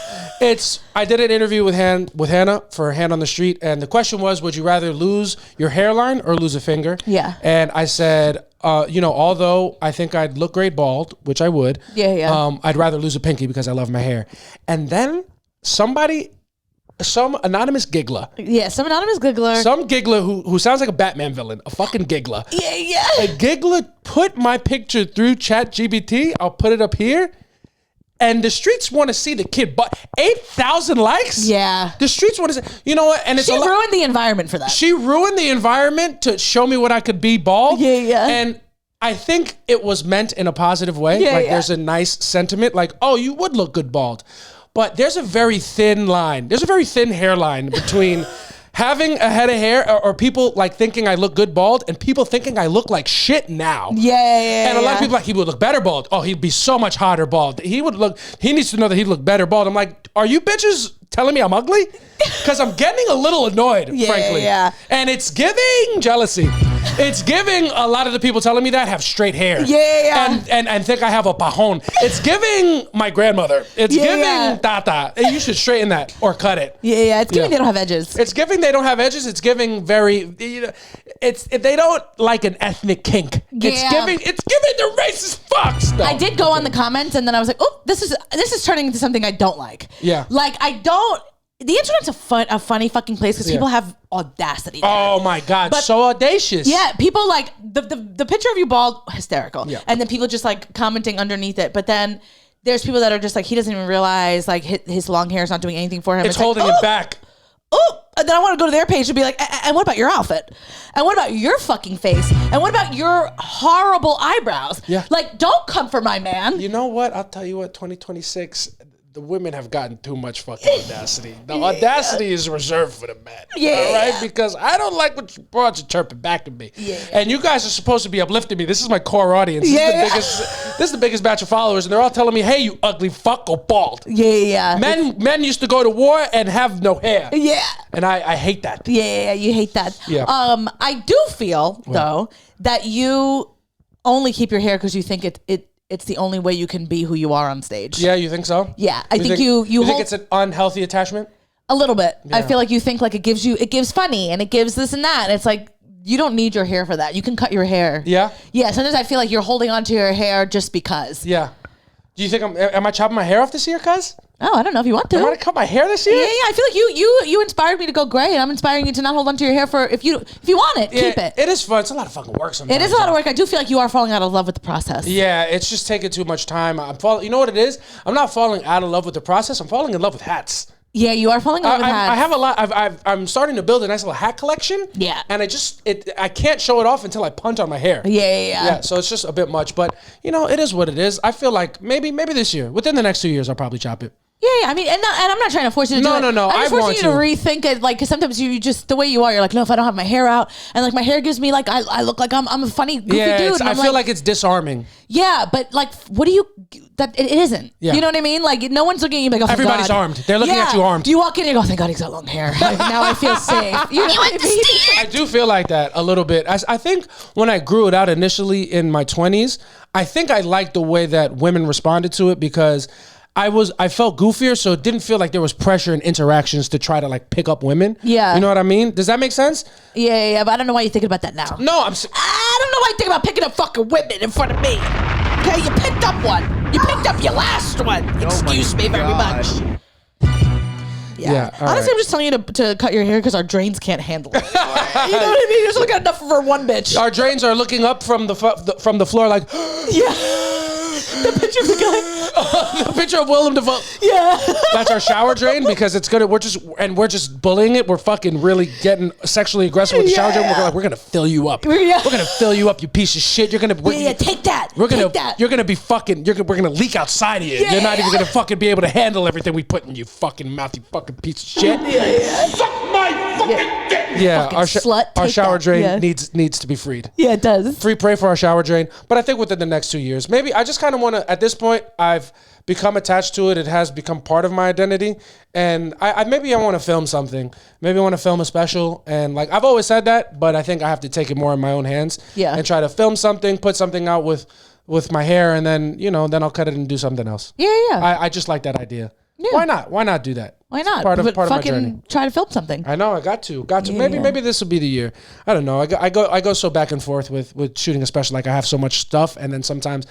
I did an interview with Hannah for Hand on the Street, and the question was, would you rather lose your hairline or lose a finger? Yeah. And I said, although I think I'd look great bald, which I would, I'd rather lose a pinky because I love my hair. And then some anonymous giggler. Yeah, some anonymous giggler. Some giggler who sounds like a Batman villain. A fucking giggler. Yeah. A giggler put my picture through ChatGPT. I'll put it up here. And the streets want to see the kid, but 8,000 likes? Yeah. The streets want to see, you know what? And it's she ruined the environment for that. She ruined the environment to show me what I could be bald. Yeah. And I think it was meant in a positive way. There's a nice sentiment, like, oh, you would look good bald. But there's a very thin line. There's a very thin hairline between having a head of hair or people like thinking I look good bald and people thinking I look like shit now. Yeah. And a lot of people like, he would look better bald. Oh, he'd be so much hotter bald. He needs to know that he'd look better bald. I'm like, are you bitches telling me I'm ugly? Because I'm getting a little annoyed, frankly. Yeah. And it's giving jealousy. It's giving a lot of the people telling me that have straight hair. Yeah. And think I have a pajon. It's giving my grandmother. It's giving Tata. You should straighten that or cut it. Yeah. It's giving they don't have edges. It's giving they don't have edges. It's giving very, they don't like an ethnic kink. Yeah. It's giving the racist fucks. No. I did go on the comments and then I was like, oh, this is turning into something I don't like. Yeah. Like the internet's a funny fucking place because people have audacity there. Oh my God, so audacious. Yeah, people like the picture of you bald, hysterical. Yeah. And then people just like commenting underneath it. But then there's people that are just like, he doesn't even realize like his long hair is not doing anything for him. It's holding him back. Oh, and then I want to go to their page and be like, and what about your outfit? And what about your fucking face? And what about your horrible eyebrows? Yeah. Like, don't come for my man. You know what? I'll tell you what, 2026... the women have gotten too much fucking audacity. The audacity is reserved for the men. Yeah. All right? Because I don't like what you brought you chirping back to me. Yeah. And you guys are supposed to be uplifting me. This is my core audience. This is the biggest batch of followers, and they're all telling me, hey, you ugly fuck, go bald. Yeah. Men used to go to war and have no hair. Yeah. And I hate that. Yeah, you hate that. Yeah. I do feel, though, that you only keep your hair because you think it's the only way you can be who you are on stage. Yeah, you think so? Yeah, I think you think it's an unhealthy attachment? A little bit. Yeah. I feel like you think like it gives funny and it gives this and that. And it's like, you don't need your hair for that. You can cut your hair. Yeah? Yeah, sometimes I feel like you're holding on to your hair just because. Yeah. Do you think am I chopping my hair off this year, cuz? Oh, I don't know if you want to. Am I gonna cut my hair this year? Yeah. I feel like you inspired me to go gray, and I'm inspiring you to not hold on to your hair for if you want it, keep it. It is fun. It's a lot of fucking work sometimes. It is a lot of work. I do feel like you are falling out of love with the process. Yeah, it's just taking too much time. You know what it is? I'm not falling out of love with the process. I'm falling in love with hats. Yeah, you are falling in love with hats. I have a lot. I'm starting to build a nice little hat collection. Yeah. And I can't show it off until I punt on my hair. Yeah. So it's just a bit much, but it is what it is. I feel like maybe this year, within the next 2 years, I'll probably chop it. Yeah. I mean, and I'm not trying to force you to do it. No. I'm just forcing you to rethink it, like, because sometimes you just the way you are, you're like, no, if I don't have my hair out, and like my hair gives me like I look like I'm a funny goofy dude. I feel like it's disarming. Yeah, but like, what do you? That it isn't. Yeah. You know what I mean? Like, no one's looking at you like, oh, everybody's God. armed. They're looking at you armed. You walk in and you go, thank God he's got long hair. Like, now I feel safe. You know what I mean? I do feel like that a little bit. I think when I grew it out initially in my 20s, I think I liked the way that women responded to it because I felt goofier, so it didn't feel like there was pressure and interactions to try to like pick up women. Yeah. You know what I mean? Does that make sense? Yeah, but I don't know why you're thinking about that now. No, I don't know why you're thinking about picking up fucking women in front of me. Okay, you picked up one. You picked up your last one. Excuse me very much. Yeah. Honestly, right. I'm just telling you to cut your hair because our drains can't handle it. You know what I mean? There's only got enough for one bitch. Our drains are looking up from the floor like, yeah. The picture of the guy. The picture of Willem Dafoe. Yeah. That's our shower drain because it's gonna. We're just bullying it. We're fucking really getting sexually aggressive with the shower drain. We're gonna fill you up. Yeah. We're gonna fill you up, you piece of shit. You're gonna. Take that. Take that. You're gonna be fucking. We're gonna leak outside of you. Yeah, you're not even gonna fucking be able to handle everything we put in you fucking mouth. You fucking piece of shit. Yeah. Suck my fucking dick. Yeah. Our shower drain needs to be freed. Yeah, it does. Pray for our shower drain. But I think within the next 2 years, maybe I just kind of want to. At this point, I've become attached to it. It has become part of my identity, and I maybe I want to film something. Maybe I want to film a special, and like I've always said that, but I think I have to take it more in my own hands. Yeah. And try to film something, put something out with my hair, and then then I'll cut it and do something else. Yeah. I just like that idea. Yeah. Why not do that? Why not? Part of my journey. Try to film something. I know. I got to. Yeah, maybe this will be the year. I don't know. I go so back and forth with shooting a special. Like I have so much stuff, and then sometimes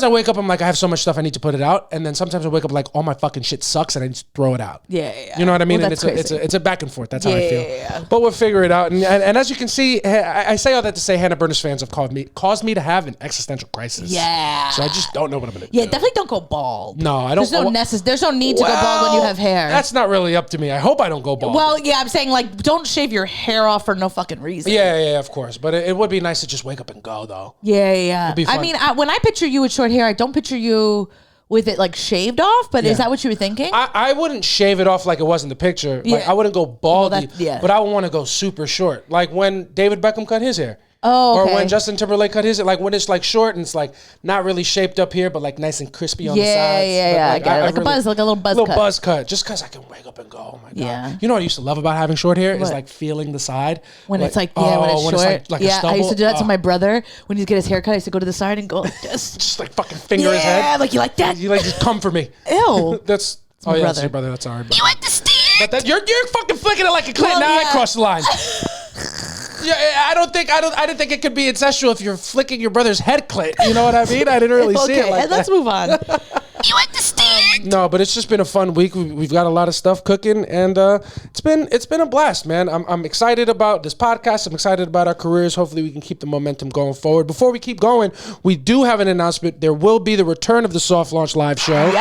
I wake up, I'm like, I have so much stuff, I need to put it out. And then sometimes I wake up like, all my fucking shit sucks, and I just throw it out. Yeah. You know what I mean? Well, and it's a back and forth. That's how I feel. Yeah. But we'll figure it out. And as you can see, I say all that to say Hannah Burners fans have caused me to have an existential crisis. Yeah. So I just don't know what I'm going to do. Yeah, definitely don't go bald. No, I don't. There's no need to go bald when you have hair. That's not really up to me. I hope I don't go bald. Well, yeah, I'm saying like don't shave your hair off for no fucking reason. Yeah, of course. But it would be nice to just wake up and go, though. Yeah. It'd be fun. I mean, when I picture you with short hair, I don't picture you with it like shaved off, but is that what you were thinking? I wouldn't shave it off like it was in the picture. Yeah. Like I wouldn't go baldy, Well, but I would want to go super short. Like when David Beckham cut his hair. Oh, okay. Or when Justin Timberlake cut his hair. Like when it's like short and it's like not really shaped up here, but like nice and crispy on the sides. Yeah. I get it. Like a little buzz cut. Buzz cut. Just because I can wake up and go, oh my God. Yeah. You know what I used to love about having short hair is like feeling the side. When it's like, when it's short. Like a stubble. I used to do that to my brother. When he'd get his hair cut, I used to go to the side and go like this. Just like fucking finger his head. Yeah, like you like that? You like just come for me. Ew. That's my brother. That's your brother. That's all right. You understand? But you're fucking flicking it like a clit. Now I cross the line. Yeah, I didn't think it could be incestual if you're flicking your brother's head clit. You know what I mean? I didn't really see it like that. Let's move on. You understand? No, but it's just been a fun week. We've got a lot of stuff cooking, and it's been a blast, man. I'm excited about this podcast. I'm excited about our careers. Hopefully, we can keep the momentum going forward. Before we keep going, we do have an announcement. There will be the return of the Soft Launch Live Show.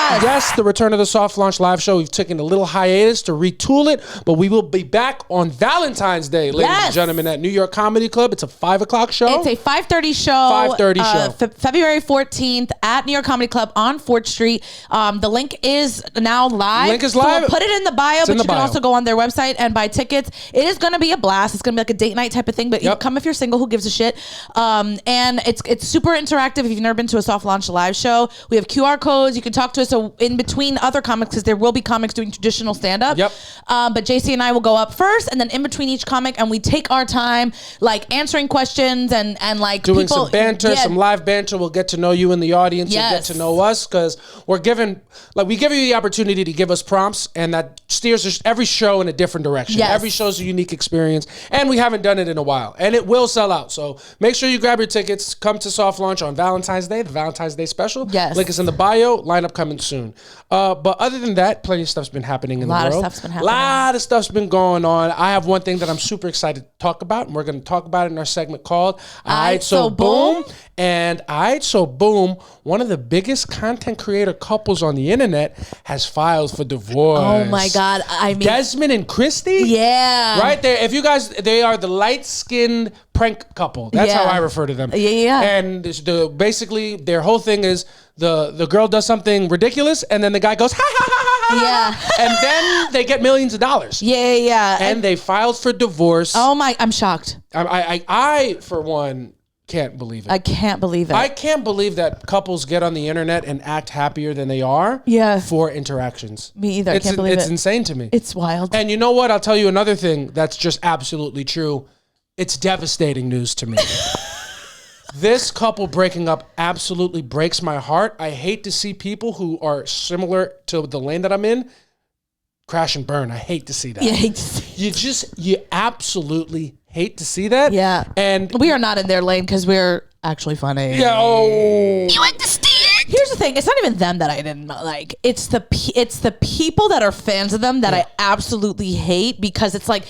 Yes, the return of the Soft Launch Live Show. We've taken a little hiatus to retool it, but we will be back on Valentine's Day, ladies and gentlemen, at New York Comedy Club. It's a 5 o'clock show. It's a 5:30 show. 5:30 show. February 14th at New York Comedy Club on 4th Street. The link is now live. Link is live. So we'll put it in the bio, but you can also go on their website and buy tickets. It is going to be a blast. It's going to be like a date night type of thing, but you come if you're single. Who gives a shit? And it's super interactive. If you've never been to a Soft Launch live show, we have QR codes. You can talk to us in between other comics, because there will be comics doing traditional stand-up. Yep. But JC and I will go up first, and then in between each comic, and we take our time, like answering questions and like doing some banter, some live banter. We'll get to know you in the audience. Yes. You'll get to know us, because we give you the opportunity to give us prompts, and that steers every show in a different direction. Yes. Every show's a unique experience, and we haven't done it in a while, and it will sell out. So make sure you grab your tickets. Come to Soft Launch on Valentine's Day, the Valentine's Day special. Yes. Link is in the bio. Lineup coming soon. But other than that, plenty of stuff's been happening in the world. A lot of stuff's been happening. A lot of stuff's been going on. I have one thing that I'm super excited to talk about, and we're going to talk about it in our segment called Aight So Boom. And Aight So Boom, one of the biggest content creator couples on the internet, has filed for divorce. Oh my God. I mean, Desmond and Kristy? Yeah. Right there. If you guys, they are the light-skinned prank couple. That's how I refer to them. Yeah. And basically their whole thing is the girl does something ridiculous, and then the guy goes, ha ha ha ha ha. Yeah. And then they get millions of dollars. Yeah. And they filed for divorce. Oh my, I'm shocked. I for one, can't believe it. I can't believe it. I can't believe that couples get on the internet and act happier than they are for interactions. Me either. I can't believe it's insane to me. It's wild. And you know what? I'll tell you another thing that's just absolutely true. It's devastating news to me. This couple breaking up absolutely breaks my heart. I hate to see people who are similar to the lane that I'm in crash and burn. I hate to see that. Yeah, I hate to see You absolutely hate to see that. Yeah. And we are not in their lane because we're actually funny. Yeah. Oh. You understand? Here's the thing. It's not even them that I didn't like. It's the people that are fans of them that I absolutely hate, because it's like,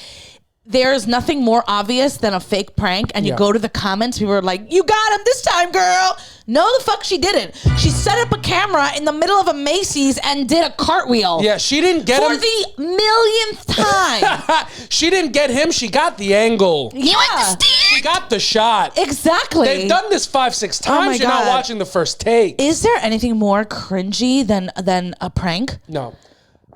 there's nothing more obvious than a fake prank, and you go to the comments, people are like, you got him this time, girl. No, the fuck she didn't. She set up a camera in the middle of a Macy's and did a cartwheel. Yeah, she didn't get him. For the millionth time. She didn't get him. She got the angle. You understand? She got the shot. Exactly. They've done this 5-6 times. You're not watching the first take. Is there anything more cringy than a prank? No.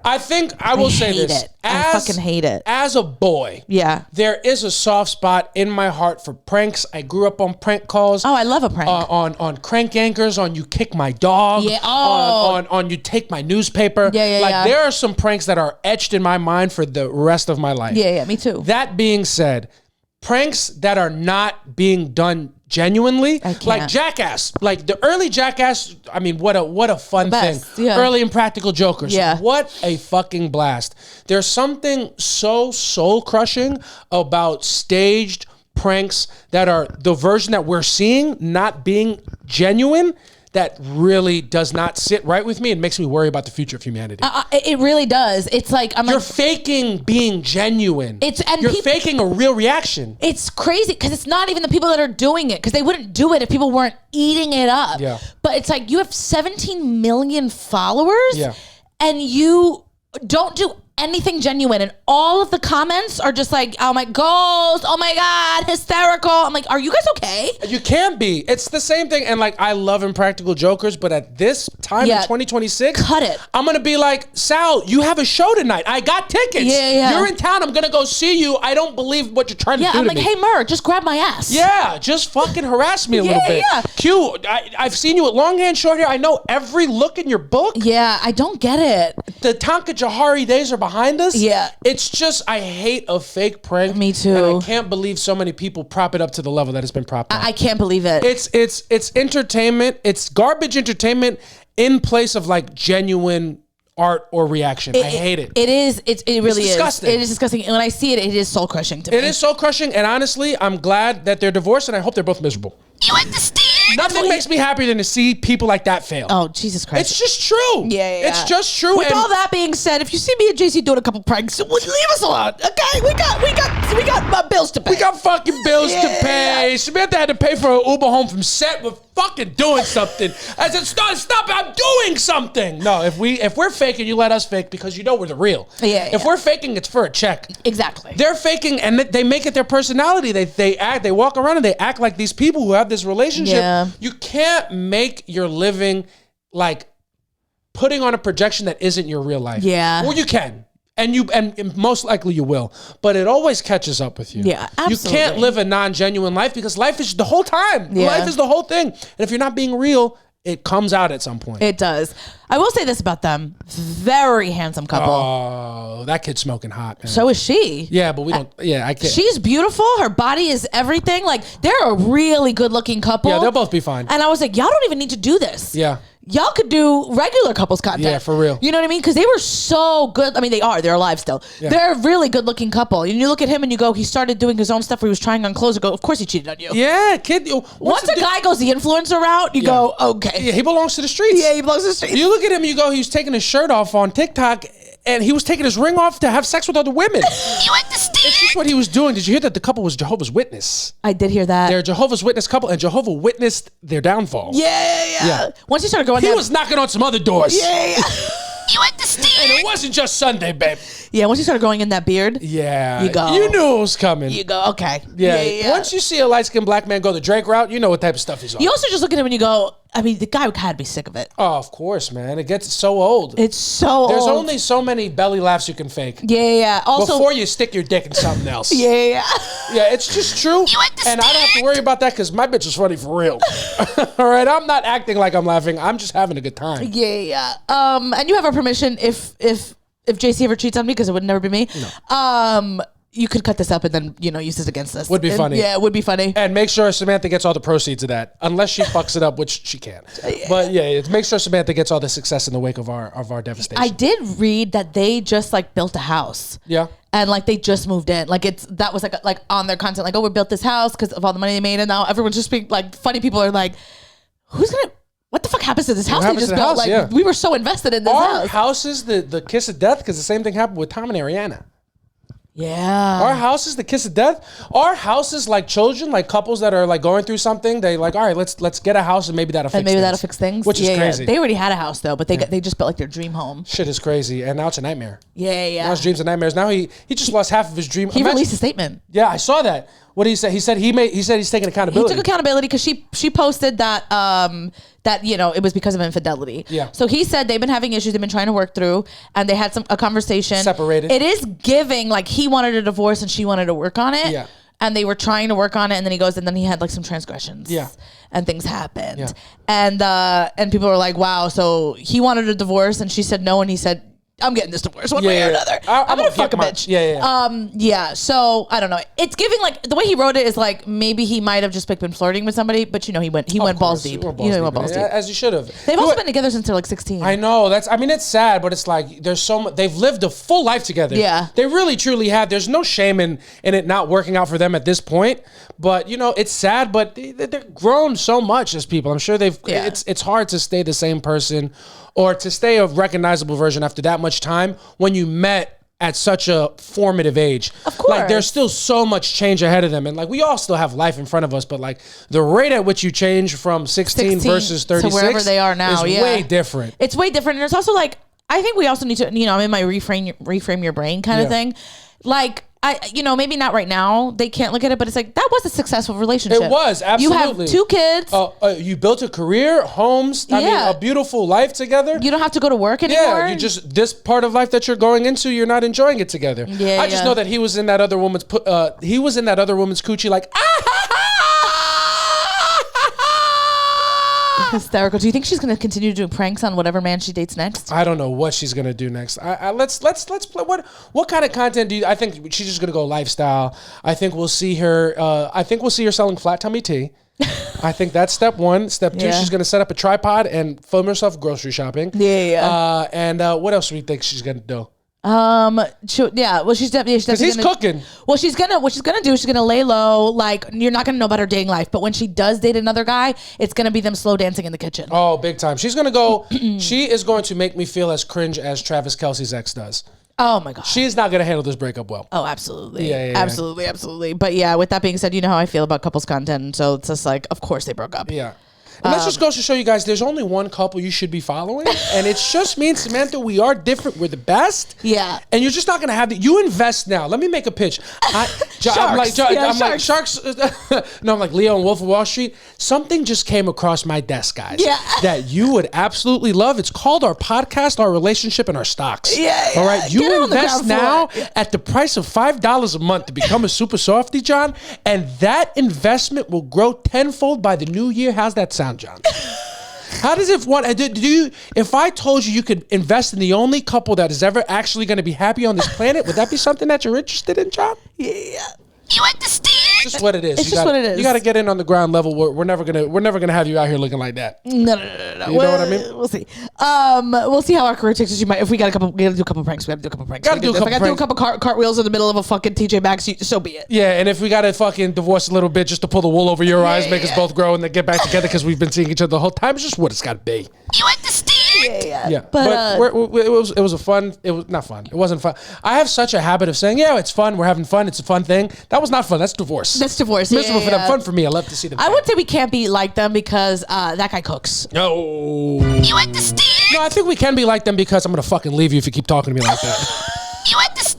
I think I will say this. I fucking hate it. As a boy, there is a soft spot in my heart for pranks. I grew up on prank calls. Oh, I love a prank. On crank anchors, on you kick my dog. Yeah. Oh. On you take my newspaper. Yeah. There are some pranks that are etched in my mind for the rest of my life. Yeah, me too. That being said, pranks that are not being done genuinely, like Jackass, like the early Jackass. I mean, what a fun thing. Yeah. Early Impractical Jokers. Yeah. What a fucking blast. There's something so soul crushing about staged pranks that are the version that we're seeing not being genuine. That really does not sit right with me and makes me worry about the future of humanity. It really does. It's like you're faking being genuine. You're faking a real reaction. It's crazy because it's not even the people that are doing it, because they wouldn't do it if people weren't eating it up. Yeah. But it's like you have 17 million followers, and you don't do anything genuine, and all of the comments are just like, oh my goals, oh my God, hysterical. I'm like, are you guys okay? You can't be. It's the same thing. And like, I love Impractical Jokers, but at this time in 2026, cut it. I'm gonna be like, Sal, you have a show tonight. I got tickets. Yeah. You're in town. I'm gonna go see you. I don't believe what you're trying to do. I'm like, hey Mur, just grab my ass. Yeah, just fucking harass me a little bit. Yeah. Q, I've seen you at long hand, short hair. I know every look in your book. Yeah, I don't get it. The Tonka Jahari days are behind us. Yeah. It's just, I hate a fake prank. Me too. And I can't believe so many people prop it up to the level that it's been propped up. I can't believe it. It's entertainment. It's garbage entertainment in place of like genuine art or reaction. I hate it. It is. It really is. Disgusting. It is disgusting. And when I see it, it is soul crushing to me. It is soul crushing. And honestly, I'm glad that they're divorced, and I hope they're both miserable. You understand? Nothing makes me happier than to see people like that fail. Oh, Jesus Christ. It's just true. Yeah. It's just true. With all that being said, if you see me and JC doing a couple pranks, leave us alone. Okay? We got bills to pay. We got fucking bills to pay. Samantha had to pay for an Uber home from set. We're fucking doing something. I said, stop, I'm doing something. No, if we're faking, you let us fake, because you know we're the real. Yeah. If we're faking, it's for a check. Exactly. They're faking, and they make it their personality. They walk around and they act like these people who have this relationship. Yeah. You can't make your living like putting on a projection that isn't your real life. Yeah. Well, you can. And most likely you will, but it always catches up with you. Yeah, absolutely. You can't live a non-genuine life because life is the whole time. Yeah. Life is the whole thing. And if you're not being real, it comes out at some point. It does. I will say this about them. Very handsome couple. Oh, that kid's smoking hot, man. So is she. Yeah, but we don't, I can't. She's beautiful. Her body is everything. Like, they're a really good looking couple. Yeah, they'll both be fine. And I was like, y'all don't even need to do this. Yeah. Y'all could do regular couples content. Yeah, for real. You know what I mean? Because they were so good. I mean, they're alive still. Yeah. They're a really good looking couple. And you look at him and you go, he started doing his own stuff where he was trying on clothes. You go, of course he cheated on you. Yeah, kid. Once a guy goes the influencer route, you go, okay. Yeah, he belongs to the streets. Yeah, he belongs to the streets. You look at him and you go, he was taking his shirt off on TikTok and he was taking his ring off to have sex with other women. You understand? It's just what he was doing. Did you hear that the couple was Jehovah's Witness? I did hear that. They're a Jehovah's Witness couple, and Jehovah witnessed their downfall. Yeah. Once he started going, he was knocking on some other doors. Yeah. You understand? And it wasn't just Sunday, babe. Yeah, once you started growing in that beard, you go. You knew it was coming. You go, okay. Yeah. Once you see a light-skinned black man go the Drake route, you know what type of stuff he's on. You also just look at him and you go, I mean, the guy had to be sick of it. Oh, of course, man. It gets so old. It's so old. There's only so many belly laughs you can fake. Yeah. Also, before you stick your dick in something else. Yeah, it's just true. You understand? And I don't have to worry about that because my bitch is funny for real. All right, I'm not acting like I'm laughing. I'm just having a good time. Yeah. And you have our permission if JC ever cheats on me, because it would never be me. No. You could cut this up and then, use this against us. Would be funny. Yeah, it would be funny. And make sure Samantha gets all the proceeds of that, unless she fucks it up, which she can. But make sure Samantha gets all the success in the wake of our devastation. I did read that they just built a house. Yeah. And they just moved in. That was like on their content, we built this house because of all the money they made, and now everyone's just being funny people are like, what the fuck happens to this house they just built? We were so invested in this house. Our house is the kiss of death because the same thing happened with Tom and Ariana. Yeah. Our house is the kiss of death. Our house is like children, like couples that are going through something. They all right, let's get a house and maybe that'll fix things. Which is crazy. They already had a house though, but they just built their dream home. Shit is crazy, and now it's a nightmare. Yeah. Now it's dreams and nightmares. Now he just lost half of his dream. He released a statement. Yeah, I saw that. What did he say? He said he's taking accountability. He took accountability because she posted that it was because of infidelity. Yeah. So he said they've been having issues they've been trying to work through, and they had a conversation. Separated. It is giving he wanted a divorce and she wanted to work on it. Yeah. And they were trying to work on it, and then he goes, and then he had some transgressions. Yeah. And things happened. Yeah. And people were like, wow. So he wanted a divorce, and she said no, and he said, I'm getting this divorce one way or another. I'm gonna fuck a bitch. Yeah. So I don't know. It's giving the way he wrote it is maybe he might have just been flirting with somebody, but he went balls deep. He went balls deep. As you should have. They've also been together since they're 16. I know. It's sad, but it's there's so much. They've lived a full life together. Yeah. They really truly have. There's no shame in it not working out for them at this point. But it's sad, but they're grown so much as people. I'm sure it's hard to stay the same person or to stay a recognizable version after that much time when you met at such a formative age. Of course. There's still so much change ahead of them. And we all still have life in front of us, but the rate at which you change from 16 versus 36 to wherever they are now is way different. It's way different. And it's also I think we also need to, I'm in my reframe your brain kind of thing. Maybe not right now. They can't look at it, but it's that was a successful relationship. It was, absolutely. You have 2 kids. You built a career, homes, a beautiful life together. You don't have to go to work anymore. Yeah, this part of life that you're going into, you're not enjoying it together. Yeah, I just know that he was in that other woman's coochie hysterical. Do you think she's going to continue doing pranks on whatever man she dates next? I don't know what she's going to do next. Let's play. What kind of content do you? I think she's just going to go lifestyle. I think we'll see her. Selling flat tummy tea. I think that's step 1. Step 2, she's going to set up a tripod and film herself grocery shopping. And what else do we think she's going to do? Well, she's definitely because he's cooking. Well, what she's gonna do, she's gonna lay low. You're not gonna know about her dating life, but when she does date another guy, it's gonna be them slow dancing in the kitchen. Oh, big time. She's gonna go. She is going to make me feel as cringe as Travis Kelce's ex does. Oh my god. She's not gonna handle this breakup well. Oh, absolutely. Yeah. Absolutely. But with that being said, you know how I feel about couples content, so it's just of course they broke up. Yeah. And that just goes to show you guys, there's only one couple you should be following, and it's just me and Samantha. We are different. We're the best. Yeah. And you're just not gonna have you invest now. Let me make a pitch. I'm like sharks. No, I'm like Leo and Wolf of Wall Street. Something just came across my desk, guys. Yeah. That you would absolutely love. It's called our podcast, our relationship, and our stocks. Yeah. All right. You invest now at the price of $5 a month to become a super softie, John, and that investment will grow tenfold by the new year. How's that sound, John? How does it want? If I told you could invest in the only couple that is ever actually going to be happy on this planet, would that be something that you're interested in, John? Yeah. You understand? It's just what it is. It's just what it is. You got to get in on the ground level. We're never gonna have you out here looking like that. No. You know what I mean? We'll see. We'll see how our career takes us. If we got we gotta do a couple pranks. We gotta do a couple pranks. If I gotta do a couple cartwheels in the middle of a fucking TJ Maxx, so be it. Yeah, and if we gotta fucking divorce a little bit just to pull the wool over your eyes, make us both grow, and then get back together because we've been seeing each other the whole time. It's just what it's got to be. You understand? Yeah. But it was a fun. It was not fun. It wasn't fun. I have such a habit of saying, "Yeah, it's fun. We're having fun. It's a fun thing." That was not fun. That's divorce. That's divorce. Miserable for them. Fun for me. I love to see them. I would say we can't be like them because that guy cooks. No. You understand? No, I think we can be like them because I'm gonna fucking leave you if you keep talking to me like that. You understand?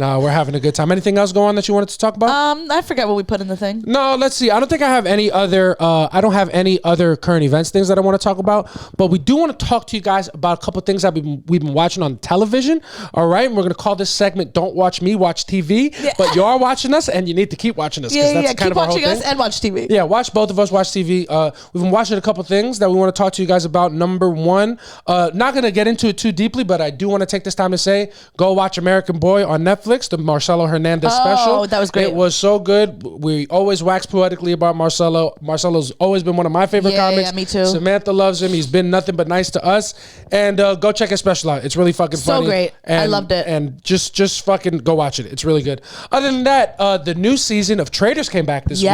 No, we're having a good time. Anything else go on that you wanted to talk about? I forgot what we put in the thing. No, let's see. I don't think I have any other. I don't have any other current events things that I want to talk about. But we do want to talk to you guys about a couple things that we've been watching on television. All right, and we're gonna call this segment "Don't Watch Me, Watch TV." Yeah. But you are watching us, and you need to keep watching us. Yeah, that's kind keep of our whole watching us thing. and watch TV. Yeah, watch both of us watch TV. We've been watching a couple things that we want to talk to you guys about. Number one, not gonna get into it too deeply, but I do want to take this time to say, go watch American Boy on Netflix, the Marcello Hernandez special. Oh, that was great. It was so good. We always wax poetically about Marcello. Marcello's always been one of my favorite comics. Yeah, me too. Samantha loves him. He's been nothing but nice to us. And go check his special out. It's really fucking funny. So great. I loved it. And just fucking go watch it. It's really good. Other than that, the new season of Traitors came back this week.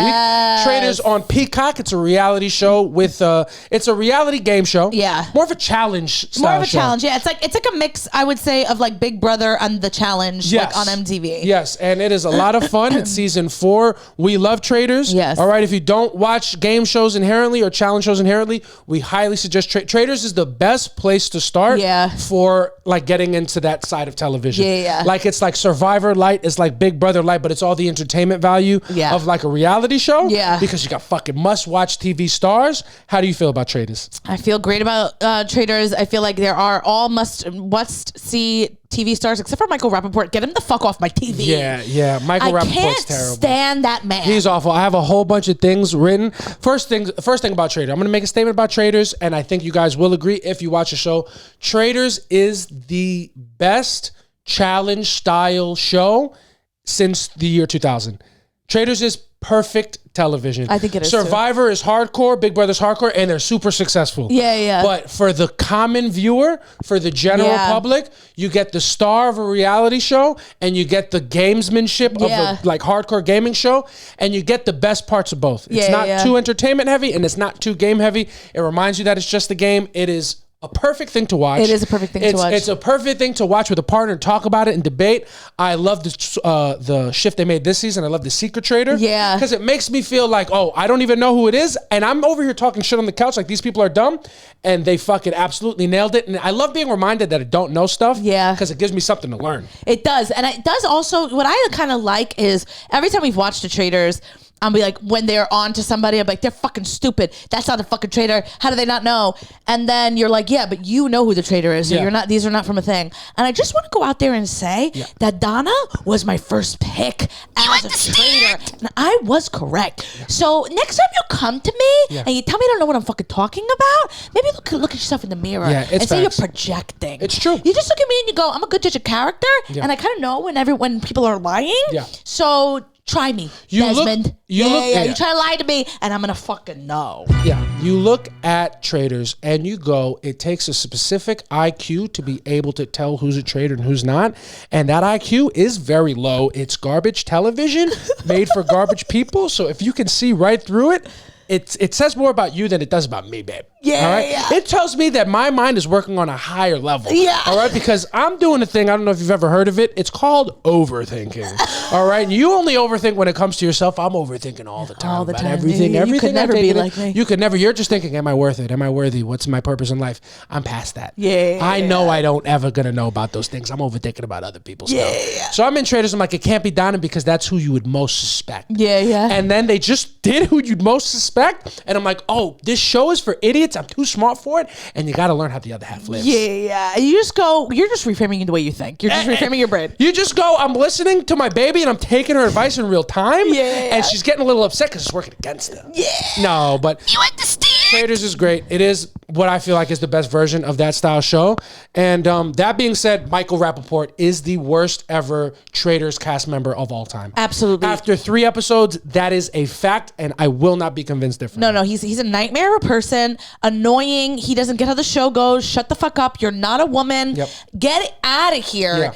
Traitors on Peacock. It's a reality show with it's a reality game show. Yeah. More of a challenge style More of a show. challenge. Yeah, it's like a mix, I would say, of like Big Brother and The Challenge, like on MTV. Yes, and it is a lot of fun. It's season 4. We love Traitors. Yes. All right, if you don't watch game shows inherently or challenge shows inherently, we highly suggest Traitors is the best place to start for like getting into that side of television. Yeah. Like it's like Survivor Light, it's like Big Brother Light, but it's all the entertainment value of like a reality show. Yeah. Because you got fucking must-watch TV stars. How do you feel about Traitors? I feel great about Traitors. I feel like there are all must-see TV stars except for Michael Rappaport. Get him the fuck off my TV. Yeah. Michael Rappaport's terrible. I can't stand that man. He's awful. I have a whole bunch of things written. First thing about Traitors. I'm going to make a statement about Traitors, and I think you guys will agree if you watch the show. Traitors is the best challenge style show since the year 2000. Traitors is perfect television. I think it is. Survivor is hardcore, Big Brother's hardcore, and they're super successful. Yeah. But for the common viewer, for the general public, you get the star of a reality show, and you get the gamesmanship of a like hardcore gaming show, and you get the best parts of both. It's not too entertainment heavy, and it's not too game heavy. It reminds you that it's just a game. It is a perfect thing to watch. It is a perfect thing to watch. It's a perfect thing to watch with a partner, talk about it and debate. I love the shift they made this season. I love the Secret Traitor. Yeah. Because it makes me feel like, oh, I don't even know who it is. And I'm over here talking shit on the couch like these people are dumb. And they fucking absolutely nailed it. And I love being reminded that I don't know stuff. Yeah. Because it gives me something to learn. It does. And it does also, what I kind of like is every time we've watched the Traitors, I'll be like, when they're on to somebody, I'm like, they're fucking stupid. That's not a fucking traitor. How do they not know? And then you're like, yeah, but you know who the traitor is. So you're not, these are not from a thing. And I just want to go out there and say that Donna was my first pick as a traitor. And I was correct. So next time you come to me and you tell me I don't know what I'm fucking talking about, maybe look at yourself in the mirror and say you're projecting. It's true. You just look at me and you go, I'm a good judge of character. And I kind of know when people are lying. So try me, Desmond. You try to lie to me, and I'm gonna fucking know. Yeah, you look at Traitors, and you go, it takes a specific IQ to be able to tell who's a traitor and who's not, and that IQ is very low. It's garbage television made for garbage people, so if you can see right through it, it says more about you than it does about me, babe. Yeah, all right? yeah. It tells me that my mind is working on a higher level. Yeah. All right? Because I'm doing a thing, I don't know if you've ever heard of it. It's called overthinking. All right? And you only overthink when it comes to yourself. I'm overthinking all the time. All the about time. everything. You could never be like me. You could never. You're just thinking, am I worth it? Am I worthy? What's my purpose in life? I'm past that. Yeah. I know I don't ever gonna know about those things. I'm overthinking about other people's stuff. So I'm in Traitors. I'm like, it can't be Donna because that's who you would most suspect. Yeah, yeah. And then they just did who you'd most suspect. And I'm like, oh, this show is for idiots. I'm too smart for it. And you got to learn how the other half lives. Yeah, yeah. You just go, you're just reframing the way you think. You're just reframing your brain. You just go, I'm listening to my baby and I'm taking her advice in real time. Yeah. And she's getting a little upset because it's working against her. Yeah. No, but You understand? Traitors is great. It is what I feel like is the best version of that style show. And that being said, Michael Rappaport is the worst ever Traitors cast member of all time. Absolutely. After 3 episodes, that is a fact, and I will not be convinced different. No, he's a nightmare of a person, annoying. He doesn't get how the show goes. Shut the fuck up. You're not a woman. Yep. Get out of here. Yeah.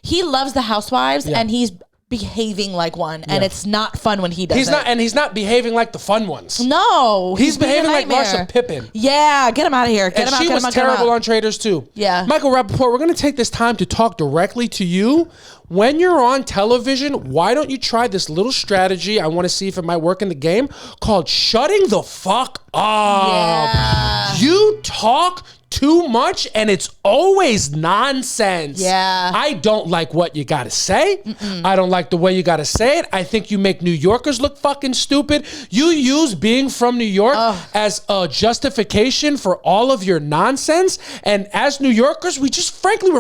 He loves the housewives, and he's behaving like one, and it's not fun when he does it. He's not behaving like the fun ones. No, He's being a behaving like nightmare. Marsha Pippin. Yeah, get him out of here. Get him out. She was terrible on Traitors too. Yeah. Michael Rappaport, we're going to take this time to talk directly to you. When you're on television, why don't you try this little strategy? I want to see if it might work in the game, called shutting the fuck up. Yeah. You talk too much and it's always nonsense. Yeah. I don't like what you gotta say. I don't like the way you gotta say it. I think you make New Yorkers look fucking stupid. You use being from New York as a justification for all of your nonsense. And as New Yorkers, we're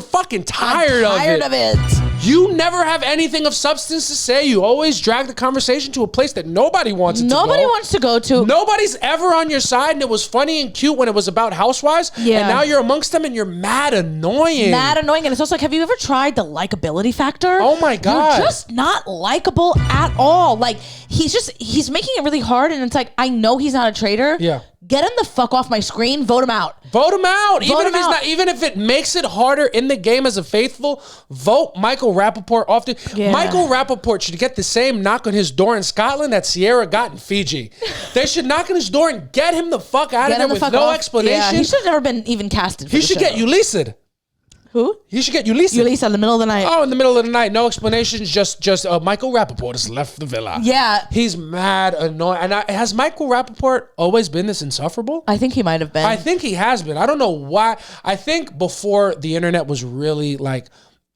fucking tired of it. You never have anything of substance to say. You always drag the conversation to a place that nobody wants it to go. Nobody wants to go to. Nobody's ever on your side, and it was funny and cute when it was about housewives. Yeah. And now you're amongst them and you're mad annoying. Mad annoying. And it's also like, have you ever tried the likability factor? Oh my God. You're just not likable at all. Like, he's making it really hard, and it's like, I know he's not a traitor. Yeah. Get him the fuck off my screen. Vote him out. Vote him out. Vote Even if it makes it harder in the game as a faithful, vote Michael Rappaport off. Yeah. Michael Rappaport should get the same knock on his door in Scotland that Sierra got in Fiji. They should knock on his door and get him the fuck out of there with no explanation. Yeah, he should have never been even casted for He the should show. get Ulysses. Who? He should get Ulysses. Ulysses in the middle of the night. Oh, in the middle of the night. No explanations. Just Michael Rappaport has left the villa. Yeah. He's mad, annoying. And has Michael Rappaport always been this insufferable? I think he might have been. I think he has been. I don't know why. I think before the internet was really like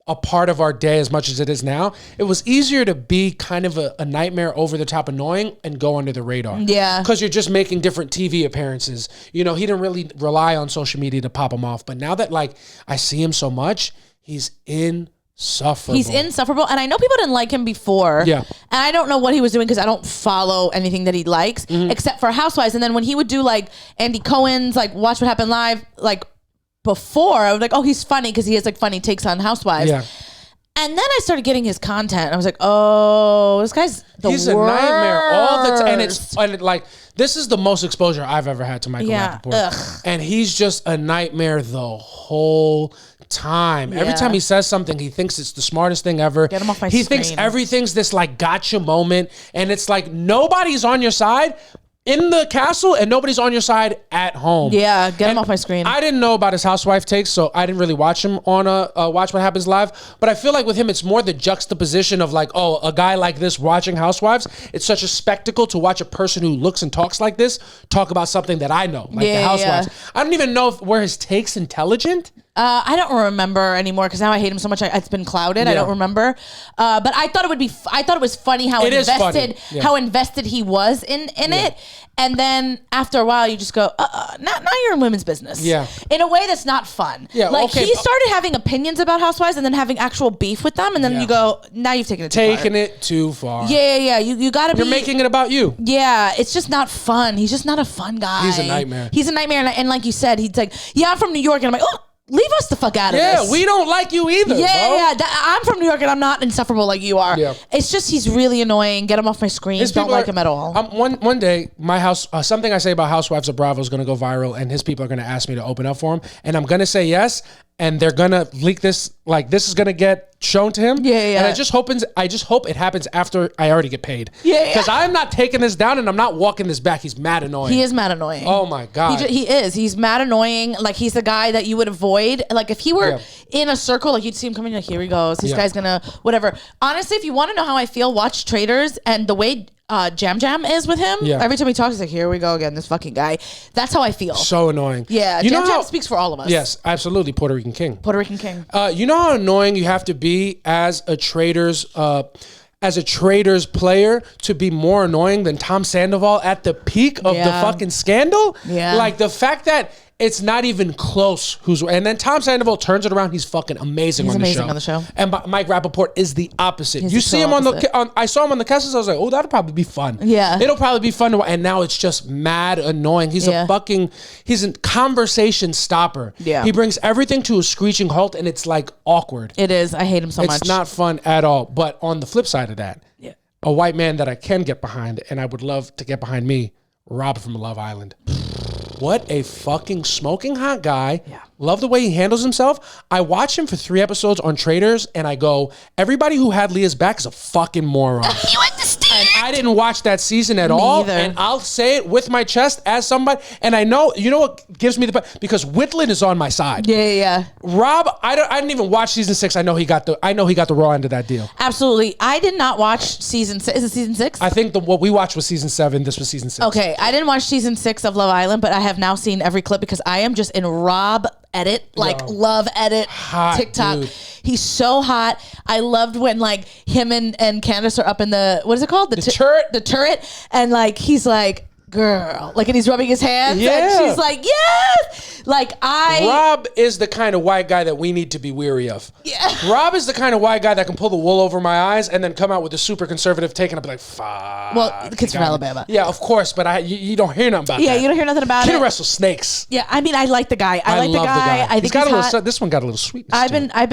a part of our day as much as it is now, it was easier to be kind of a nightmare, over the top annoying and go under the radar. Yeah. Because you're just making different TV appearances. You know, he didn't really rely on social media to pop him off. But now that like I see him so much, he's insufferable. He's insufferable. And I know people didn't like him before. Yeah. And I don't know what he was doing because I don't follow anything that he likes except for Housewives. And then when he would do like Andy Cohen's like Watch What Happened Live, like before, I was like, oh, he's funny because he has like funny takes on Housewives. Yeah. And then I started getting his content. And I was like, oh, this guy's the He's worst. a nightmare all the time. And like, this is the most exposure I've ever had to Michael Rappaport. Ugh. And he's just a nightmare the whole time. Every Yeah. time he says something, he thinks it's the smartest thing ever. Get him off my He thinks screen. everything's this like gotcha moment. And it's like nobody's on your side in the castle and nobody's on your side at home. Yeah, get him off my screen. I didn't know about his housewife takes, so I didn't really watch him on Watch What Happens Live. But I feel like with him, it's more the juxtaposition of like, oh, a guy like this watching Housewives. It's such a spectacle to watch a person who looks and talks like this talk about something that I know, like the Housewives. I don't even know were his takes intelligent. I don't remember anymore because now I hate him so much. It's been clouded. I don't remember. But I thought it would be. I thought it was funny how how invested he was in it. And then after a while, you just go, now you're in women's business. Yeah. In a way that's not fun. Yeah. Like okay, he started having opinions about Housewives and then having actual beef with them, and then you go, now you've taken it too far. Yeah. You got to be. You're making it about you. Yeah, it's just not fun. He's just not a fun guy. He's a nightmare. He's a nightmare, and like you said, he's like, yeah, I'm from New York, and I'm like, oh. Leave us the fuck out of this. Yeah, we don't like you either. Yeah. I'm from New York and I'm not insufferable like you are. Yeah. It's just he's really annoying. Get him off my screen. Don't like him at all. One day, my house, something I say about Housewives of Bravo is going to go viral, and his people are going to ask me to open up for him, and I'm going to say yes. and they're gonna leak this. Like this is gonna get shown to him. Yeah. And I just hope it happens after I already get paid. Yeah. Because I'm not taking this down and I'm not walking this back. He's mad annoying. He is mad annoying. Oh my God. He is. He's mad annoying. Like he's the guy that you would avoid. Like if he were in a circle, like you'd see him coming. Like here he goes. This guy's gonna whatever. Honestly, if you want to know how I feel, watch Traitors and the way Jam Jam is with him. Yeah. Every time he talks, he's like, here we go again, this fucking guy. That's how I feel. So annoying. Yeah. Jam Jam speaks for all of us. Yes, absolutely. Puerto Rican King. Puerto Rican King. You know how annoying you have to be as a Traitors player to be more annoying than Tom Sandoval at the peak of the fucking scandal? Yeah. Like the fact that it's not even close and then Tom Sandoval turns it around. He's fucking amazing on the show. And Mike Rappaport is the opposite. You see him I saw him on the castings. I was like, oh, that'll probably be fun. Yeah. It'll probably be fun. And now it's just mad annoying. He's he's a conversation stopper. Yeah. He brings everything to a screeching halt and it's like awkward. It is. I hate him so much. It's not fun at all. But on the flip side of that, a white man that I can get behind and I would love to get behind me, Rob from Love Island. What a fucking smoking hot guy. Yeah. Love the way he handles himself. I watched him for 3 episodes on Traitors and I go, everybody who had Leah's back is a fucking moron. You understand? And I didn't watch that season at all. Either. And I'll say it with my chest as somebody. And I know, you know what gives me because Whitland is on my side. Yeah. Rob, I didn't even watch season 6. I know he got the raw end of that deal. Absolutely. I did not watch season 6. Is it season 6? I think what we watched was season 7. This was season 6. Okay. I didn't watch season 6 of Love Island, but I have now seen every clip because I am just in Rob edit, love edit, hot, TikTok. Dude. He's so hot. I loved when like him and Candace are up in the, what is it called? The turret. And like, he's like, girl, like, and he's rubbing his hands and she's like, yes. Like Rob is the kind of white guy that we need to be weary of. Yeah. Rob is the kind of white guy that can pull the wool over my eyes and then come out with a super conservative take and I'll be like, fuck. Well, the kid's from Alabama. Yeah, of course, but you don't hear nothing about that. Yeah, you don't hear nothing about it. Kid wrestles snakes. Yeah, I mean, I like the guy. I like love the guy. I think he's hot. This one got a little sweetness. I've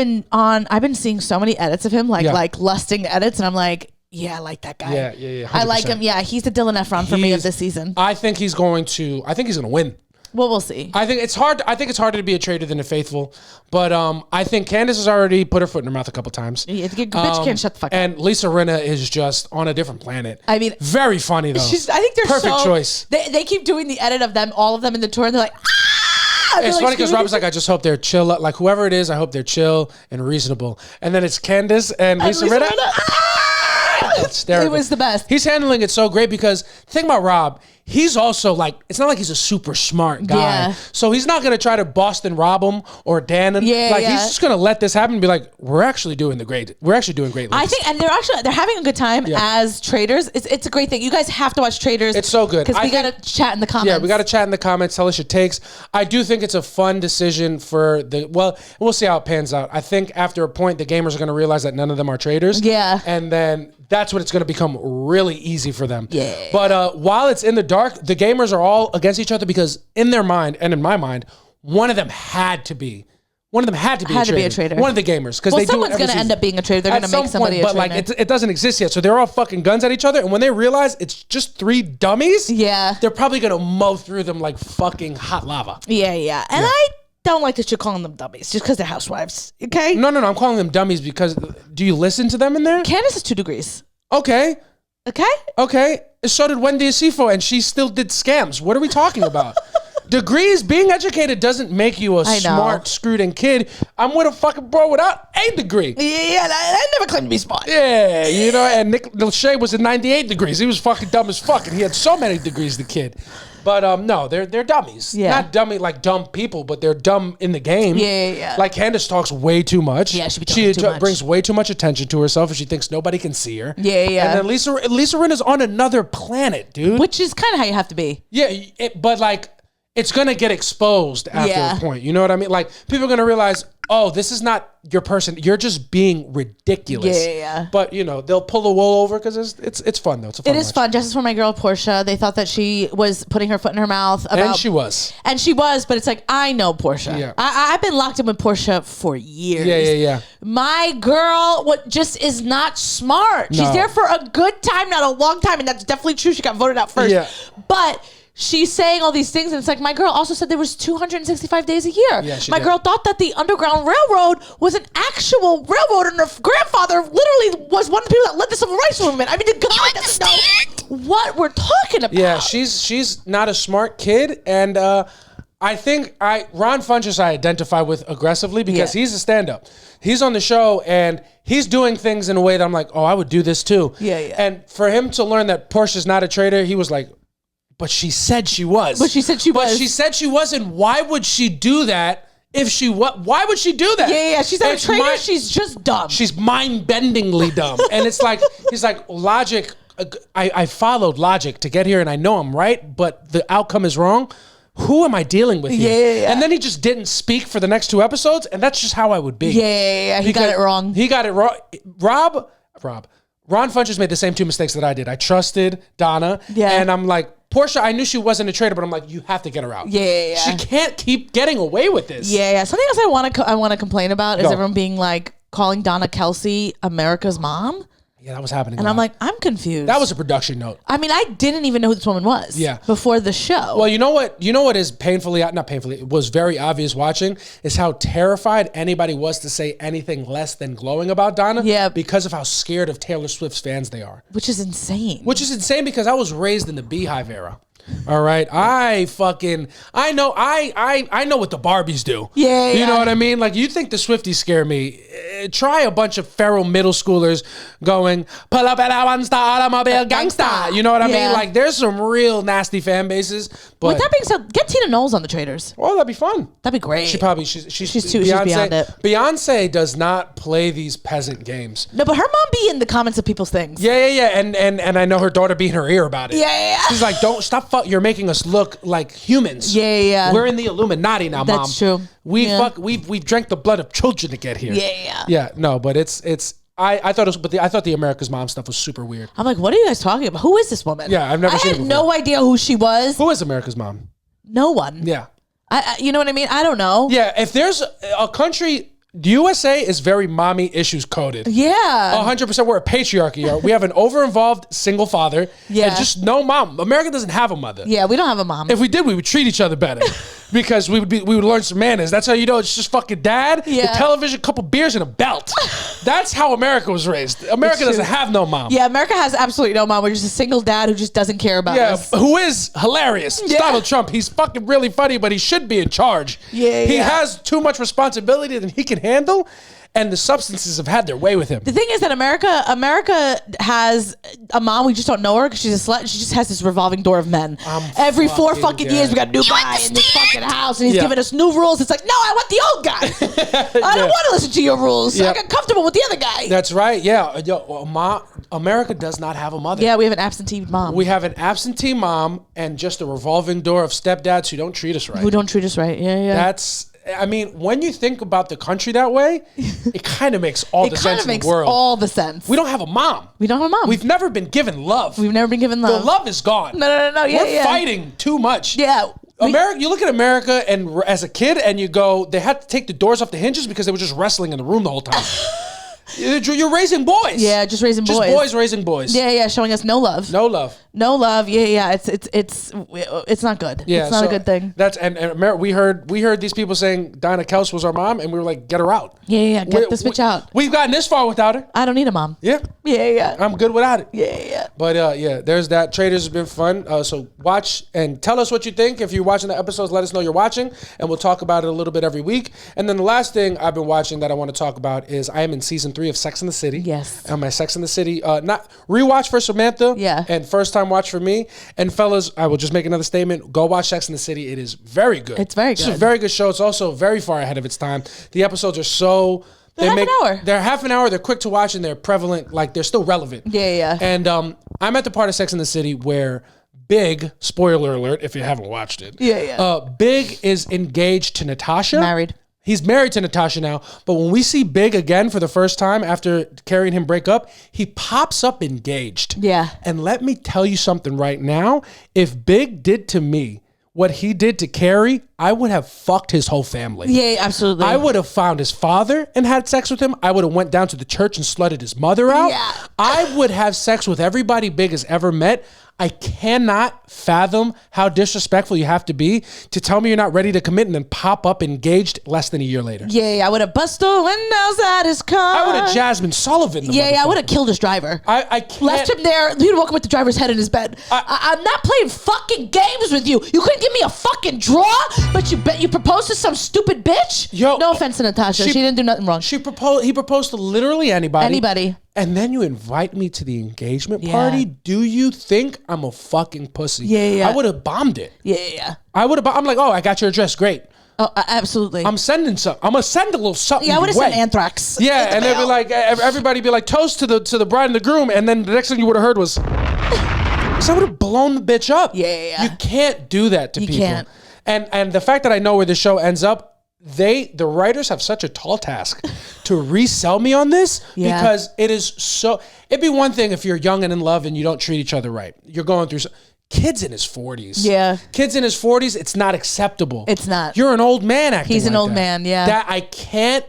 been seeing so many edits of him, like lusting edits, and I'm like, yeah, I like that guy. Yeah. 100%. I like him. Yeah, he's the Dylan Efron for me of this season. I think he's going to win. Well, we'll see. I think it's hard. I think it's harder to be a traitor than a faithful. But I think Candace has already put her foot in her mouth a couple times. Yeah, the bitch can't shut the fuck up. And Lisa Rinna is just on a different planet. I mean, very funny though. I think they're perfect choice. They keep doing the edit of them, all of them in the tour, and they're like, ah! It's funny because Rob's like, I just hope they're chill. Like whoever it is, I hope they're chill and reasonable. And then it's Candace and Lisa Rinna. It was the best. He's handling it so great because think about Rob. He's also like, it's not like he's a super smart guy. Yeah. So he's not going to try to Boston Rob him or Dan him. He's just going to let this happen and be like, we're actually doing great. I think, and they're having a good time as Traitors. It's a great thing. You guys have to watch Traitors. It's so good. Because we got to chat in the comments. Yeah, we got to chat in the comments. Tell us your takes. I do think it's a fun decision for we'll see how it pans out. I think after a point, the gamers are going to realize that none of them are traitors. Yeah. And then that's when it's going to become really easy for them. Yeah. But while it's in the dark, the gamers are all against each other because in their mind and in my mind, one of them had to be a traitor. One of the gamers. Because someone's going to end up being a traitor. They're going to make somebody a traitor. But like it doesn't exist yet. So they're all fucking guns at each other. And when they realize it's just 3 dummies, they're probably going to mow through them like fucking hot lava. Yeah. And I don't like that you're calling them dummies just because they're housewives. Okay? No. I'm calling them dummies because do you listen to them in there? Candace is 2 degrees. Okay. Okay. So did Wendy Acifo, and she still did scams. What are we talking about? Degrees, being educated doesn't make you a smart, screwed-in kid. I'm with a fucking bro without a degree. Yeah, I never claimed to be smart. Yeah, and Nick Lachey was at 98 degrees. He was fucking dumb as fuck, and he had so many degrees, the kid. But no, they're dummies. Yeah. Not dummy like dumb people, but they're dumb in the game. Yeah. Like Candace talks way too much. Yeah, she brings way too much attention to herself, and she thinks nobody can see her. Yeah. And then Lisa Rinna's on another planet, dude. Which is kind of how you have to be. Yeah, but like, it's gonna get exposed after a point. You know what I mean? Like, people are gonna realize, oh, this is not your person. You're just being ridiculous. Yeah. But they'll pull the wool over because it's fun though. It's a fun. It is fun. Justice for my girl Portia. They thought that she was putting her foot in her mouth. And she was. But it's like, I know Portia. Yeah. I've been locked in with Portia for years. Yeah. My girl just is not smart. She's there for a good time, not a long time, and that's definitely true. She got voted out first. Yeah. But she's saying all these things, and it's like, my girl also said there was 265 days a year. Yeah, she my did. girl thought that the Underground Railroad was an actual railroad, and her grandfather literally was one of the people that led the civil rights movement. I mean, the guy doesn't know what we're talking about. Yeah, she's not a smart kid, and I think Ron Funches I identify with aggressively because he's a stand-up. He's on the show, and he's doing things in a way that I'm like, oh, I would do this too. Yeah, yeah. And for him to learn that Portia's not a traitor, he was like, but she said she was. But she said she was. But she said she wasn't. Why would she do that if she was? Why would she do that? Yeah. She's not a traitor. She's just dumb. She's mind-bendingly dumb. And it's like, he's like, logic, I followed logic to get here, and I know I'm right, but the outcome is wrong. Who am I dealing with here? Yeah. And then he just didn't speak for the next 2 episodes, and that's just how I would be. Yeah. He got it wrong. He got it wrong. Ron Funches made the same 2 mistakes that I did. I trusted Donna, and I'm like, Portia, I knew she wasn't a traitor, but I'm like, you have to get her out. Yeah. She can't keep getting away with this. Yeah. Something else I want to complain about is everyone being like calling Donna Kelsey America's mom. Yeah, that was happening. And I'm like, I'm confused. That was a production note. I mean, I didn't even know who this woman was. Before the show. Well, you know what is not painfully, it was very obvious watching, is how terrified anybody was to say anything less than glowing about Donna. Yeah. Because of how scared of Taylor Swift's fans they are. Which is insane. Because I was raised in the Beehive era. All right, I know what the Barbies do. Yeah, you know what I mean. Like, you think the Swifties scare me? Try a bunch of feral middle schoolers going pull up at a one-star automobile gangsta. You know what I mean? Like, there's some real nasty fan bases. But with that being said, get Tina Knowles on the Traitors. Oh, that'd be fun. That'd be great. She's beyond it. Beyonce does not play these peasant games. No, but her mom be in the comments of people's things. Yeah. And I know her daughter be in her ear about it. Yeah. She's like, don't stop. You're making us look like humans. Yeah. We're in the Illuminati now, Mom. That's true. We've drank the blood of children to get here. Yeah. No, but it's. I thought it was, I thought the America's Mom stuff was super weird. I'm like, what are you guys talking about? Who is this woman? Yeah, I've never seen her before. I had no idea who she was. Who is America's Mom? No one. Yeah. You know what I mean? I don't know. Yeah, if there's a country, the USA is very mommy issues coded. Yeah. 100%. We're a patriarchy. We have an over-involved single father. Yeah. And just no mom. America doesn't have a mother. Yeah, we don't have a mom. If we did, we would treat each other better. Because we would learn some manners. That's how you know it's just fucking dad, the television, couple beers, and a belt. That's how America was raised. America doesn't have no mom. Yeah, America has absolutely no mom. We're just a single dad who just doesn't care about us. Who is hilarious. Yeah. Donald Trump. He's fucking really funny, but he should be in charge. Yeah. He has too much responsibility than he can handle. And the substances have had their way with him. The thing is that America has a mom. We just don't know her because she's a slut. And she just has this revolving door of men. Every 4 fucking years, we got a new guy in this fucking house, and he's giving us new rules. It's like, no, I want the old guy. I don't want to listen to your rules. I got comfortable with the other guy. That's right. Yeah. America does not have a mother. Yeah, we have an absentee mom. We have an absentee mom and just a revolving door of stepdads who don't treat us right. Yeah. That's. I mean, when you think about the country that way, it kind of makes all the sense in the world. It kind of makes all the sense. We don't have a mom. We've never been given love. The love is gone. No. We're fighting too much. Yeah. America. You look at America, and as a kid, and you go, they had to take the doors off the hinges because they were just wrestling in the room the whole time. You're raising boys. Yeah, just raising boys. Just boys raising boys. Yeah, showing us no love. No love. Yeah. It's not good. Yeah, it's not a good thing. That's and we heard these people saying Donna Kels was our mom, and we were like, get her out. Yeah. Get this bitch out. We've gotten this far without her. I don't need a mom. Yeah. I'm good without it. Yeah. But there's that. Traitors has been fun. So watch and tell us what you think. If you're watching the episodes, let us know you're watching, and we'll talk about it a little bit every week. And then the last thing I've been watching that I want to talk about is I am in season 3 of Sex and the City. Yes. And my Sex and the City, not rewatch for Samantha. Yeah. And first time watch for me. And fellas, I will just make another statement. Go watch Sex and the City. It is very good. It's very good. It's a very good show. It's also very far ahead of its time. The episodes are so... They're half an hour. They're half an hour. They're quick to watch and they're prevalent. Like, they're still relevant. Yeah. And I'm at the part of Sex and the City where Big, spoiler alert if you haven't watched it. Yeah. Big is engaged to Natasha. Married. He's married to Natasha now, but when we see Big again for the first time after Carrie and him break up, he pops up engaged. Yeah. And let me tell you something right now. If Big did to me what he did to Carrie, I would have fucked his whole family. Yeah, absolutely. I would have found his father and had sex with him. I would have went down to the church and slutted his mother out. Yeah. I would have sex with everybody Big has ever met. I cannot fathom how disrespectful you have to be to tell me you're not ready to commit and then pop up engaged less than a year later. Yeah, I would have busted the windows at his car. I would have Jasmine Sullivan. I would have killed his driver. I can't. Left him there. He'd woke up with the driver's head in his bed. I'm not playing fucking games with you. You couldn't give me a fucking draw, but you proposed to some stupid bitch? Yo, no offense to Natasha. She didn't do nothing wrong. He proposed to literally anybody. Anybody. And then you invite me to the engagement party? Do you think I'm a fucking pussy? Yeah. I would have bombed it. Yeah. I would have. I'm like, oh, I got your address. Great. Oh, absolutely. I'm sending some. I'm gonna send a little something. Yeah, I would have sent anthrax. Yeah, and they'd be like, everybody be like, toast to the bride and the groom, and then the next thing you would have heard was, so I would have blown the bitch up. Yeah. You can't do that to people. You can't. And the fact that I know where the show ends up. The writers have such a tall task to resell me on this because it is so. It'd be one thing if you're young and in love and you don't treat each other right. You're going through. Kids in his 40s. Yeah. Kids in his 40s. It's not acceptable. It's not. You're an old man acting. He's an like old that. man. Yeah. That I can't.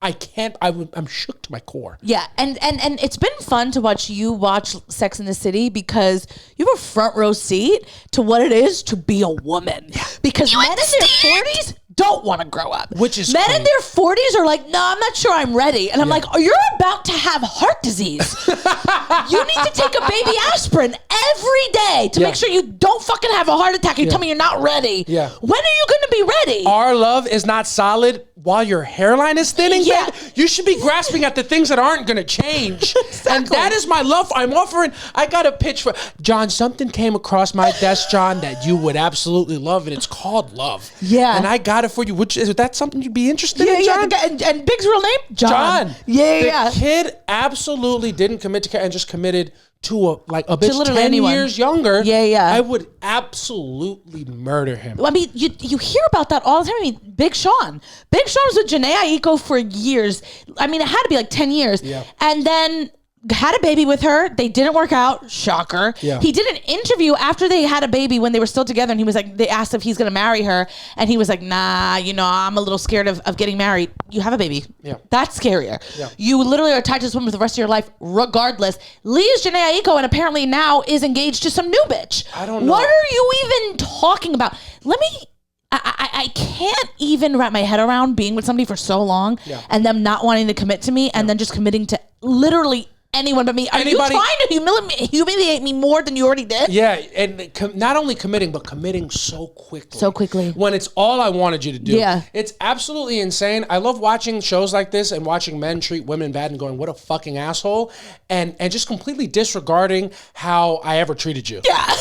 I can't. I'm shook to my core. Yeah, and it's been fun to watch you watch Sex in the City because you have a front row seat to what it is to be a woman. Yeah. Because men in their 40s don't want to grow up. Which is men in their 40s are like, no, I'm not sure I'm ready. And I'm like, oh, you're about to have heart disease. You need to take a baby aspirin every day to make sure you don't fucking have a heart attack. You tell me you're not ready. Yeah. When are you going to be ready? Our love is not solid while your hairline is thinning. Yeah. You should be grasping at the things that aren't going to change. Exactly. And that is my love. I'm offering. I got a pitch for John. Something came across my desk, John, that you would absolutely love, and it's called love. Yeah. And I got it for you. Is that something you'd be interested in, John? Yeah. And Big's real name? John. Yeah. The kid absolutely didn't commit to care and just committed to a bitch 10 anyone. years younger. Yeah. I would absolutely murder him. I mean, you hear about that all the time. I mean, Big Sean was with Janae Aiko for years. I mean, it had to be like 10 years. Yeah. And then had a baby with her. They didn't work out. Shocker. Yeah. He did an interview after they had a baby when they were still together. And he was like, they asked if he's going to marry her. And he was like, nah, I'm a little scared of getting married. You have a baby. Yeah. That's scarier. Yeah. You literally are tied to this woman for the rest of your life, regardless. Leaves Janae Aiko and apparently now is engaged to some new bitch. I don't know. What are you even talking about? I can't even wrap my head around being with somebody for so long and them not wanting to commit to me and then just committing to literally anyone but me. Are you trying to humiliate me more than you already did? Yeah, and not only committing, but committing so quickly. So quickly. When it's all I wanted you to do. Yeah. It's absolutely insane. I love watching shows like this and watching men treat women bad and going, what a fucking asshole. And just completely disregarding how I ever treated you. Yeah.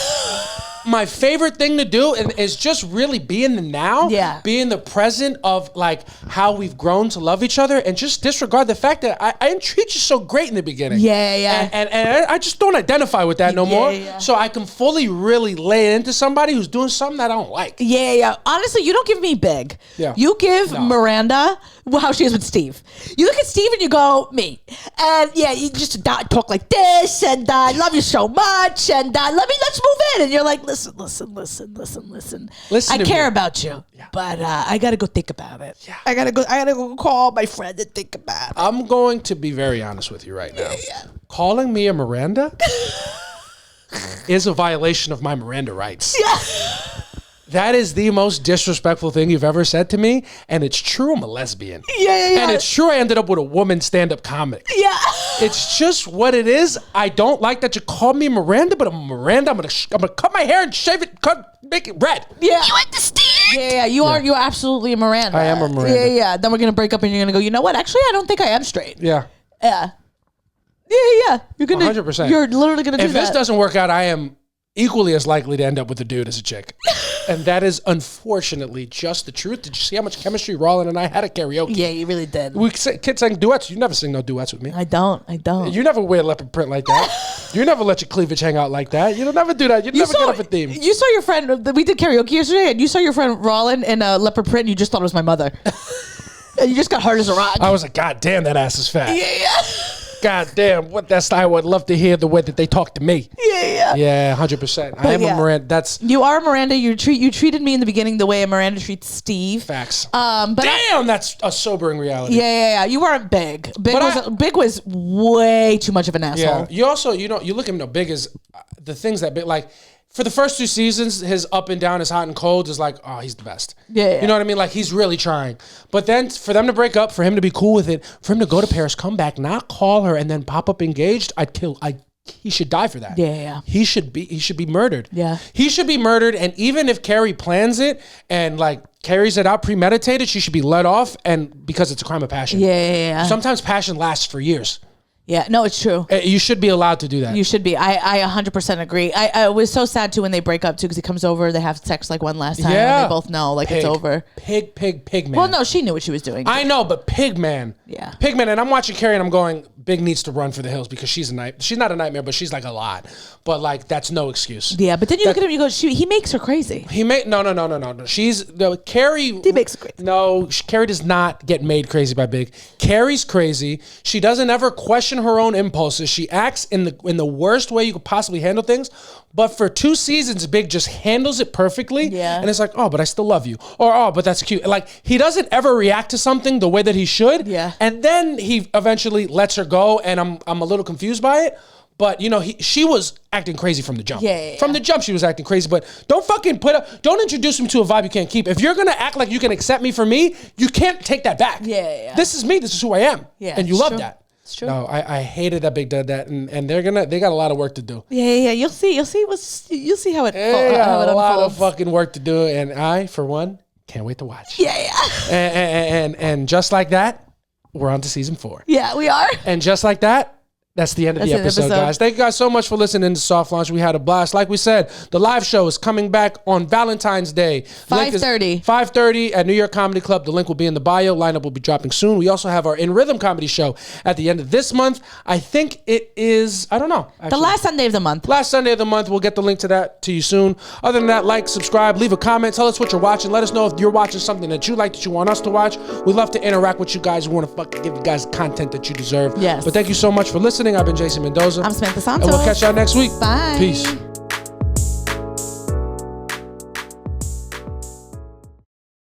My favorite thing to do is just really be in the now, be in the present of like how we've grown to love each other and just disregard the fact that I didn't treat you so great in the beginning. Yeah. And I just don't identify with that no more. Yeah. So I can fully really lay it into somebody who's doing something that I don't like. Yeah. Honestly, you don't give me Big. Yeah. You give Miranda how she is with Steve. You look at Steve and you go, me. And you just talk like this and I love you so much and let's move in. And you're like, listen. I care about you, but I gotta go think about it. Yeah. I gotta go call my friend and think about it. I'm going to be very honest with you right now. Yeah. Calling me a Miranda is a violation of my Miranda rights. Yeah. That is the most disrespectful thing you've ever said to me, and it's true I'm a lesbian. Yeah. And it's true I ended up with a woman stand-up comic. Yeah. It's just what it is. I don't like that you call me Miranda, but I'm Miranda. I'm gonna cut my hair and shave it, make it red. Yeah. You understand? Yeah. You are absolutely a Miranda. I am a Miranda. Yeah. Then we're gonna break up, and you're gonna go, you know what? Actually, I don't think I am straight. Yeah. Yeah. You're gonna 100%. You're literally gonna do that. If this doesn't work out, I am equally as likely to end up with a dude as a chick. And that is unfortunately just the truth. Did you see how much chemistry Roland and I had at karaoke? Yeah, you really did. Kids sang duets. You never sing no duets with me. I don't. You never wear leopard print like that. You never let your cleavage hang out like that. You don't never do that. You never get up a theme. You saw your friend, we did karaoke yesterday, and you saw your friend Roland in a leopard print and you just thought it was my mother. And you just got hard as a rock. I was like, God damn, that ass is fat. Yeah. God damn, what that style. I would love to hear the way that they talk to me. Yeah, 100%. I am a Miranda. You are Miranda. You treated me in the beginning the way a Miranda treats Steve. Facts. But damn, that's a sobering reality. Yeah. You weren't Big. Big was way too much of an asshole. Yeah. You also, you look at him. Big is the things that Big like. For the first 2 seasons, his up and down, his hot and cold is like, oh, he's the best. Yeah. You know what I mean? Like, he's really trying. But then for them to break up, for him to be cool with it, for him to go to Paris, come back, not call her, and then pop up engaged, he should die for that. Yeah. He should be murdered. Yeah. He should be murdered, and even if Carrie plans it and like carries it out premeditated, she should be let off, and because it's a crime of passion. Yeah. Sometimes passion lasts for years. Yeah, no, it's true. You should be allowed to do that. You should be. I 100% agree. I was so sad too when they break up too, because he comes over, they have sex like one last time, and they both know like it's over. Pig man. Well, no, she knew what she was doing. I know, but pig man. Yeah. Pig man, and I'm watching Carrie and I'm going, Big needs to run for the hills because she's not a nightmare, but she's like a lot. But like that's no excuse. Yeah, but then you look at him, you go, he makes her crazy. No. Carrie. He makes her crazy. No, Carrie does not get made crazy by Big. Carrie's crazy. She doesn't ever question her own impulses. She acts in the worst way you could possibly handle things. But for 2 seasons, Big just handles it perfectly. Yeah. And it's like, oh, but I still love you. Or, oh, but that's cute. Like, he doesn't ever react to something the way that he should. Yeah. And then he eventually lets her go, and I'm a little confused by it. But, she was acting crazy from the jump. Yeah. From the jump, she was acting crazy. But don't introduce me to a vibe you can't keep. If you're going to act like you can accept me for me, you can't take that back. Yeah. This is me. This is who I am. Yeah. And you love that. It's true. No, I hated that Big did that, and they got a lot of work to do. Yeah. You'll see how it They got how it a lot of unfolds. fucking work to do, and I, for one, can't wait to watch. Yeah. And just like that, we're on to season 4. Yeah, we are. And just like that, that's the end of the episode, guys. Thank you guys so much for listening to Soft Launch. We had a blast. Like we said, the live show is coming back on Valentine's Day. 5:30. 5:30 at New York Comedy Club. The link will be in the bio. Lineup will be dropping soon. We also have our In Rhythm comedy show at the end of this month. I think it is, I don't know. Actually, The last Sunday of the month. Last Sunday of the month. We'll get the link to that to you soon. Other than that, like, subscribe, leave a comment. Tell us what you're watching. Let us know if you're watching something that you like, that you want us to watch. We'd love to interact with you guys. We want to fucking give you guys content that you deserve. Yes. But thank you so much for listening. I've been Jason Mendoza. I'm Samantha Santos. And we'll catch y'all next week. Bye. Peace.